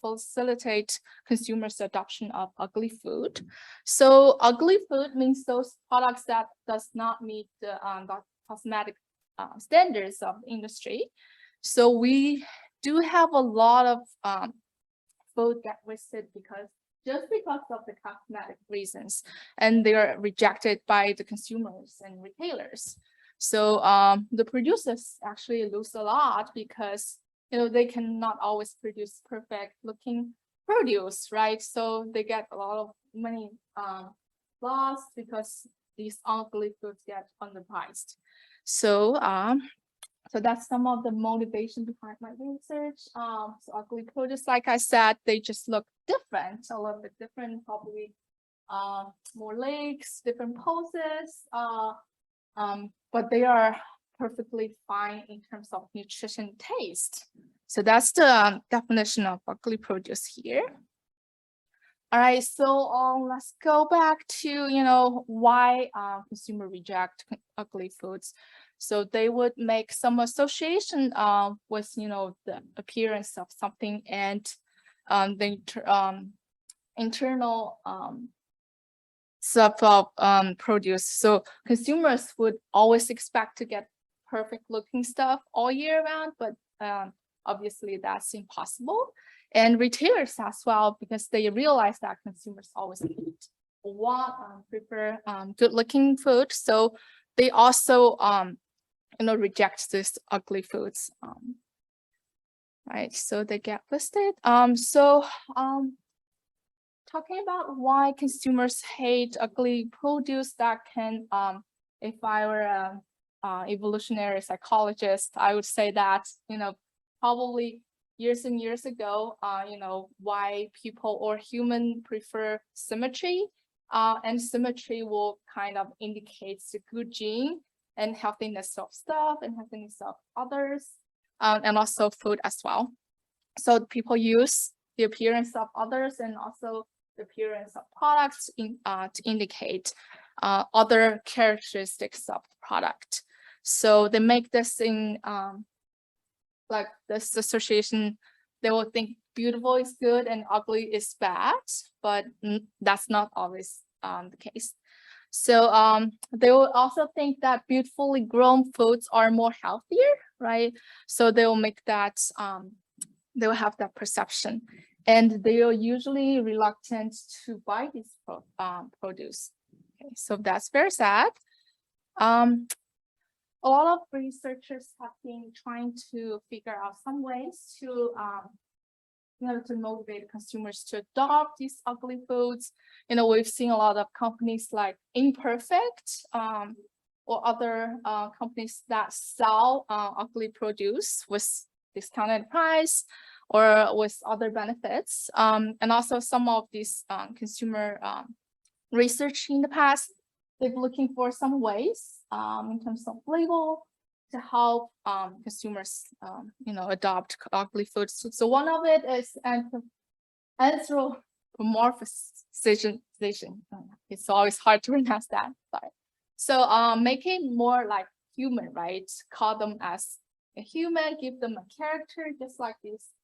facilitate consumers' adoption of ugly food. So ugly food means those products that does not meet the cosmetic standards of the industry. So we do have a lot of food get listed just because of the cosmetic reasons, and they are rejected by the consumers and retailers. So the producers actually lose a lot because they cannot always produce perfect looking produce, right? So they get a lot of money lost because these ugly foods get underpriced. So so that's some of the motivation behind my research. So ugly produce, like I said, they just look different, a little bit different, probably more legs, different poses, but they are perfectly fine in terms of nutrition taste. So that's the definition of ugly produce here. All right, so let's go back to why consumer reject ugly foods. So they would make some association with the appearance of something and the internal stuff of produce. So consumers would always expect to get perfect looking stuff all year round, but obviously that's impossible. And retailers as well, because they realize that consumers always prefer good looking food. So they also reject these ugly foods. Right, so they get listed. Talking about why consumers hate ugly produce, that can, if I were a evolutionary psychologist, I would say that probably years and years ago, why people or human prefer symmetry, and symmetry will kind of indicates the good gene and healthiness of stuff and healthiness of others, and also food as well. So people use the appearance of others and also the appearance of products to indicate other characteristics of the product. So they make this in like this association. They will think beautiful is good and ugly is bad, but that's not always the case. So they will also think that beautifully grown foods are more healthier, right? So they will make that, they will have that perception, and they are usually reluctant to buy this produce. Okay, so that's very sad. A lot of researchers have been trying to figure out some ways to to motivate consumers to adopt these ugly foods. We've seen a lot of companies like Imperfect or other companies that sell ugly produce with discounted price or with other benefits. And also some of these consumer research in the past, they've looking for some ways in terms of label to help consumers, adopt ugly foods. So one of it is anthropomorphization. It's always hard to pronounce that. Sorry. So make it more like human, right? Call them as a human, give them a character, just like these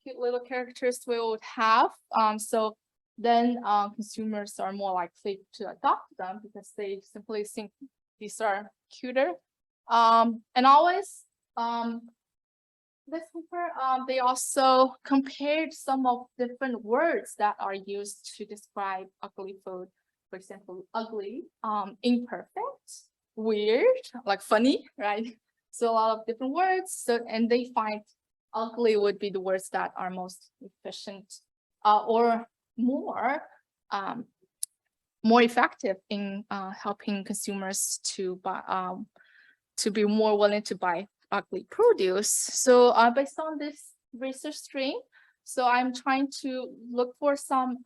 cute little characters we would have. So then consumers are more likely to adopt them because they simply think these are cuter. And always this paper, they also compared some of different words that are used to describe ugly food. For example, ugly, imperfect, weird, like funny, right? So a lot of different words. So, and they find ugly would be the words that are most efficient, or more, more effective in helping consumers to buy, to be more willing to buy ugly produce. So based on this research stream, so I'm trying to look for some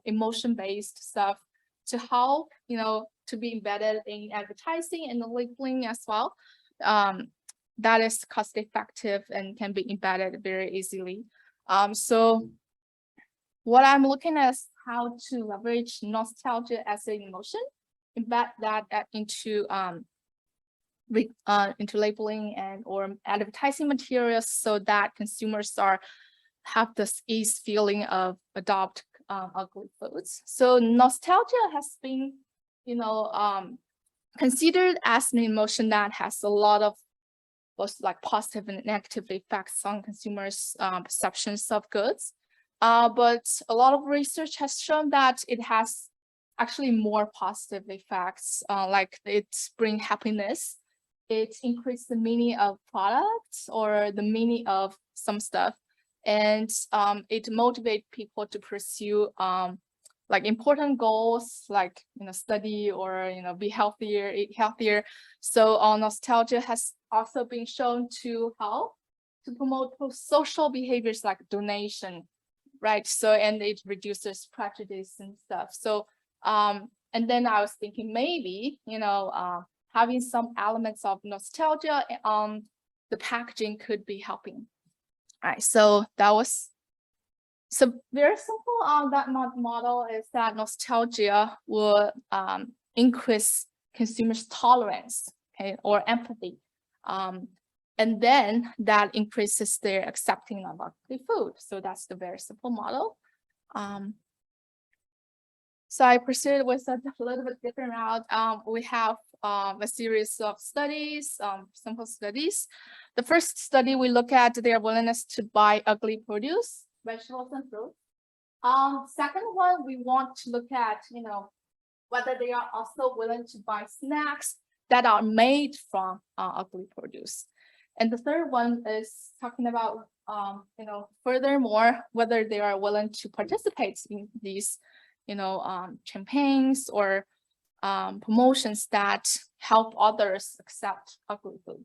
emotion-based stuff to help, to be embedded in advertising and the labeling as well. That is cost effective and can be embedded very easily. So what I'm looking at is how to leverage nostalgia as an emotion, embed that into labeling and or advertising materials so that consumers have this ease feeling of adopt ugly foods. So nostalgia has been, considered as an emotion that has a lot of both like positive and negative effects on consumers' perceptions of goods. But a lot of research has shown that it has actually more positive effects, like it bring happiness, it increases the meaning of products or the meaning of some stuff, and it motivates people to pursue like important goals, like study or be healthier, eat healthier. So nostalgia has also been shown to help to promote social behaviors like donation, right? So and it reduces prejudice and stuff. So and then I was thinking maybe having some elements of nostalgia on the packaging could be helping. All right, so that was very simple. That model is that nostalgia will increase consumers' tolerance, okay, or empathy, and then that increases their accepting of ugly food. So that's the very simple model. So I pursued with a little bit different route. We have a series of studies, simple studies. The first study, we look at their willingness to buy ugly produce, vegetables and fruit. Second one, we want to look at, whether they are also willing to buy snacks that are made from ugly produce. And the third one is talking about, furthermore, whether they are willing to participate in these, campaigns or promotions that help others accept ugly food.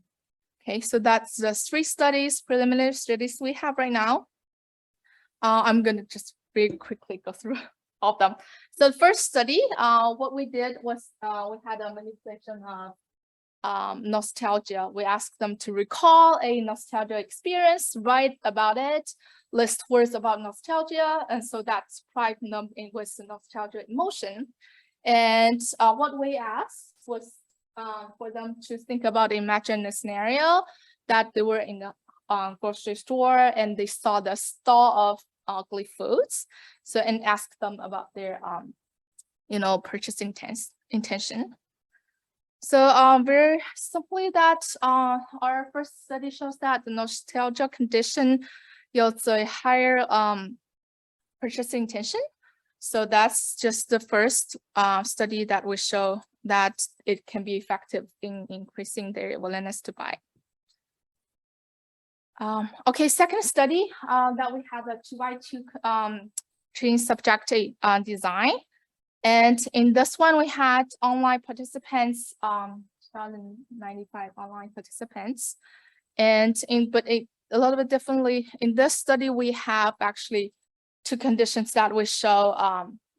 Okay, so that's the 3 studies, preliminary studies we have right now. I'm going to just very quickly go through all of them. So the first study, what we did was we had a manipulation of nostalgia. We asked them to recall a nostalgia experience, write about it, list words about nostalgia, and so that's pride them with the nostalgia emotion. And what we asked was for them to think about, imagine a scenario that they were in the grocery store and they saw the stall of ugly foods. So and ask them about their purchasing intention. So very simply that our first study shows that the nostalgia condition yields a higher purchasing intention. So that's just the first study that we show that it can be effective in increasing their willingness to buy. Okay, second study that we have a 2x2 training subject design. And in this one, we had online participants, 2,095 online participants. And a little bit differently, in this study, we have actually 2 conditions that we show,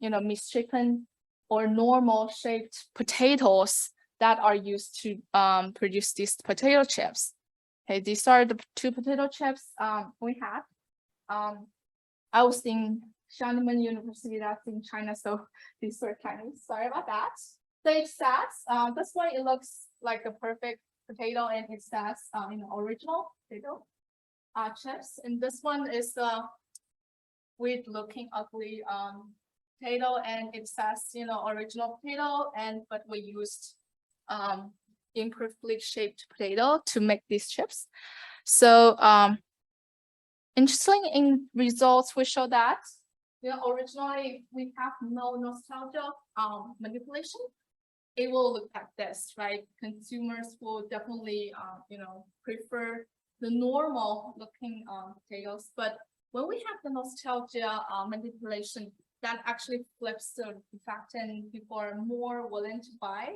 misshapen or normal shaped potatoes that are used to produce these potato chips. Okay, these are the 2 potato chips we have. I was in Xiamen University, that's in China, so these were Chinese. Sorry about that. So it says, this one, it looks like a perfect potato, and it says original potato chips. And this one is weird looking ugly potato, and it says original potato, but we used imperfectly shaped potato to make these chips. So interesting in results, we show that originally we have no nostalgia manipulation. It will look like this, right? Consumers will definitely prefer the normal looking potatoes, but when we have the nostalgia manipulation, that actually flips the effect, and people are more willing to buy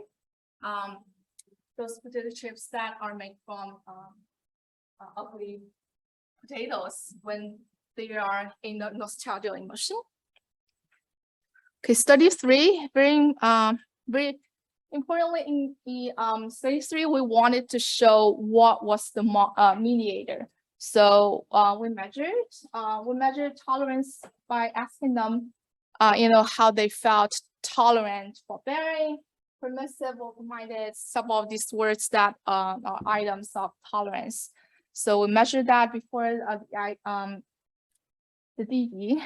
those potato chips that are made from ugly potatoes when they are in the nostalgia emotion. Okay, study 3, very importantly in the study 3, we wanted to show what was the mediator. So we measured tolerance by asking them, how they felt tolerant, forbearing, permissive, open-minded, some of these words that are items of tolerance. So we measured that before the DD.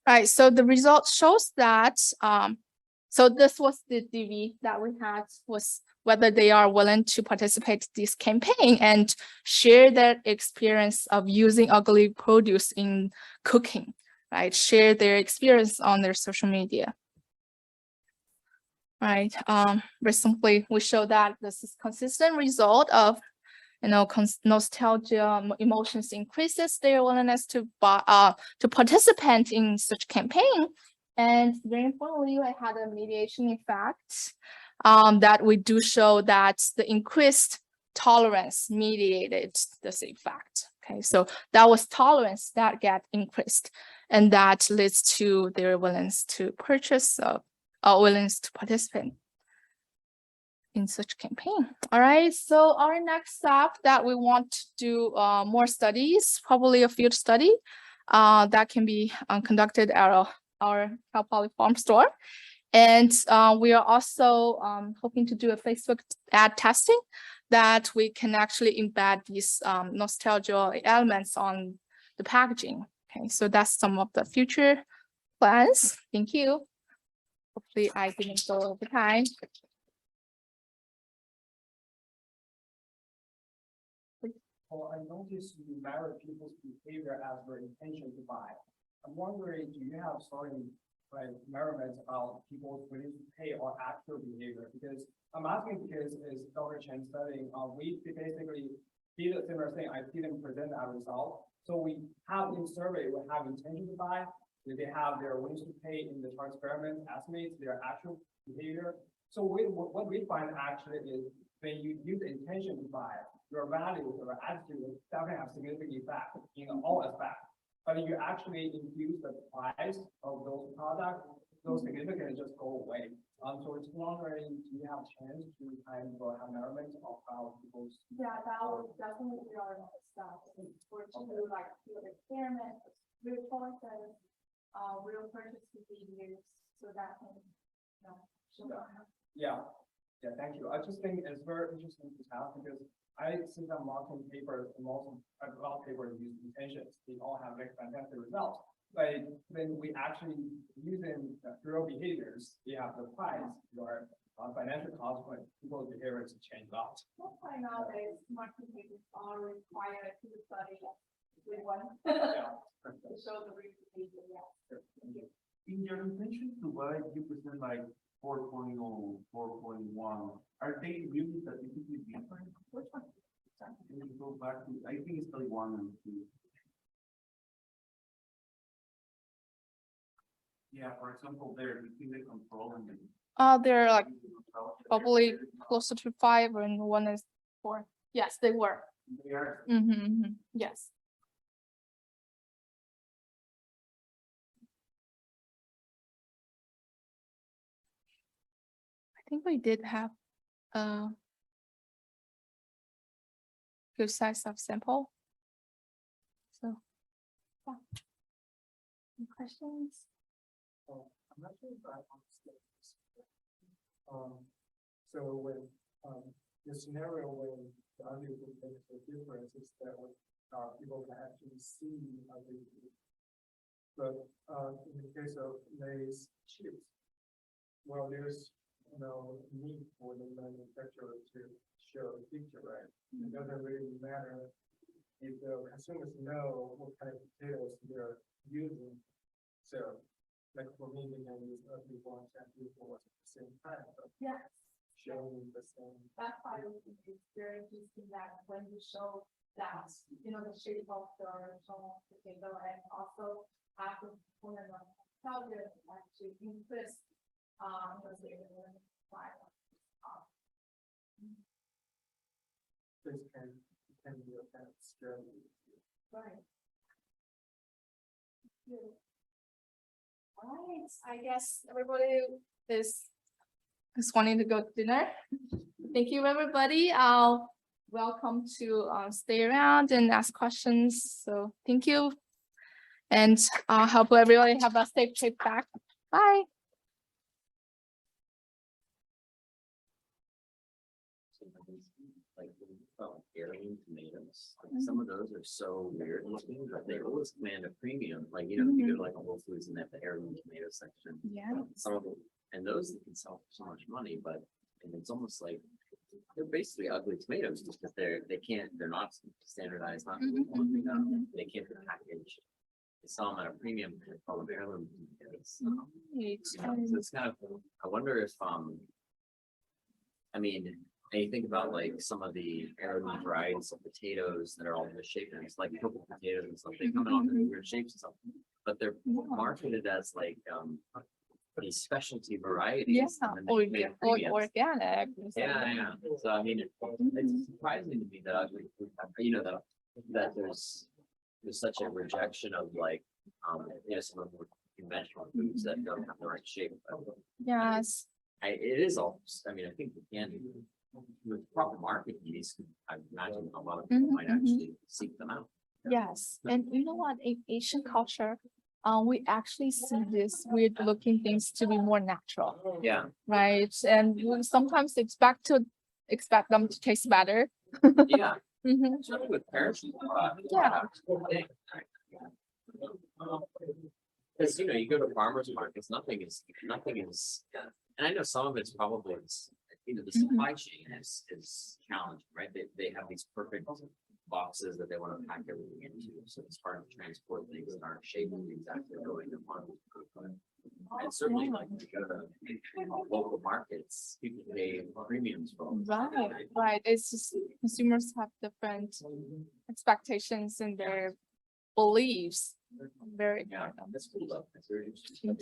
Right, so the result shows that, so this was the DV that we had, was whether they are willing to participate in this campaign and share their experience of using ugly produce in cooking, right? Share their experience on their social media. Right, recently we show that this is consistent result of nostalgia emotions increases their willingness to participate in such campaign. And very importantly, I had a mediation effect that we do show that the increased tolerance mediated this effect. Okay, so that was tolerance that get increased, and that leads to their willingness to purchase or willingness to participate in such campaign. All right, so our next step that we want to do more studies, probably a field study that can be conducted at our Cal Poly Farm store. And we are also hoping to do a Facebook ad testing that we can actually embed these nostalgia elements on the packaging. Okay, so that's some of the future plans. Thank you. Hopefully I didn't go over time. Well, I noticed you measure people's behavior as their intention to buy. I'm wondering, do you have certain measurements about people's willing to pay or actual behavior? Because I'm asking because as Dr. Chen studying, we basically did a similar thing. I didn't present that result. So we have in survey, we have intention to buy. They have their willing to pay in the experiment estimates their actual behavior. So what we find actually is when you use intention to buy, your values or attitude will definitely have significant effect in all aspects. But if you actually infuse the price of those products, those significance just go away. So it's wondering, do you have a chance to kind of have measurements of how people's? Yeah, that would definitely be our next step. We're to do like field experiments, real choices, real purchase behaviors, so that can, show. Yeah, thank you. I just think it's very interesting to have because I see that marketing papers, a lot of papers use intentions. They all have like fantastic results. But when we actually using real behaviors, you have the price, your financial consequence, people's behaviors change a lot. That's why nowadays marketing papers are required to study with one. Yeah. To show the real behavior. Yeah. In your intention to buy, you present like 4.0, 4.1. Are they really statistically different? Which one? When you go back to, I think it's like 1 and 2. Yeah, for example, there between the control and the. They're like probably closer to 5 and 1 is 4. Yes, they were. They are. Yes. I think we did have a good size of sample. So, yeah. Any questions? I'm not sure if I understand this. So when the scenario when the audio makes a difference is that when people can actually see the but in the case of Lay's chips, well, there's need for the manufacturer to show the future, right? It doesn't really matter if the consumers know what kind of potatoes they're using. So, like for me, they can use ugly ones and beautiful ones at the same time, but Yes, showing the same. that's why it's very interesting that when you show that, you know, the shape of the original potato and also after component of powder actually increase, the flavor. This can be a kind of strategy. Right. Good. All right, I guess everybody is wanting to go to dinner. Thank you, everybody. Welcome to stay around and ask questions. So thank you. And hope everybody have a safe trip back. Bye. Like, heirloom tomatoes, like, some of those are so weird looking, but they always command a premium, like, you know, if you go to like a Whole Foods and they have the heirloom tomato section. Yeah. Some of them, and those they can sell for so much money, but, and it's almost like, they're basically ugly tomatoes, just because they're not standardized, not, they can't be packaged. They sell them at a premium, and they call them heirloom tomatoes. You know, so it's kind of, I wonder if, I mean, and you think about like some of the heirloom varieties of potatoes that are all misshapen, it's like purple potatoes and stuff, they come in all different weird shapes and stuff. But they're marketed as like, these specialty varieties. Yes, and then they make premiums. organic. Yeah. So I mean, it's surprising to me that ugly food, you know, that there's such a rejection of like, you know, some of the conventional foods that don't have the right shape. But Yes. it is all, I mean, I think we can, with proper marketing, these, I imagine a lot of people might actually seek them out. Yes, and you know what, in Asian culture, we actually see this weird looking things to be more natural, Yeah, right? And we sometimes expect them to taste better. yeah, Mhm. certainly with perishable products. Yeah. Because, you know, you go to farmers markets, nothing is, and I know some of it's probably, you know, the supply chain is challenging, right? They have these perfect boxes that they want to pack everything into, so it's hard to transport things that aren't shaped exactly the way they want them to. And certainly, like, if you go to local markets, people pay premiums for all this. Right, it's just consumers have different expectations and their beliefs. Very Yeah, important. that's cool though. That's very interesting.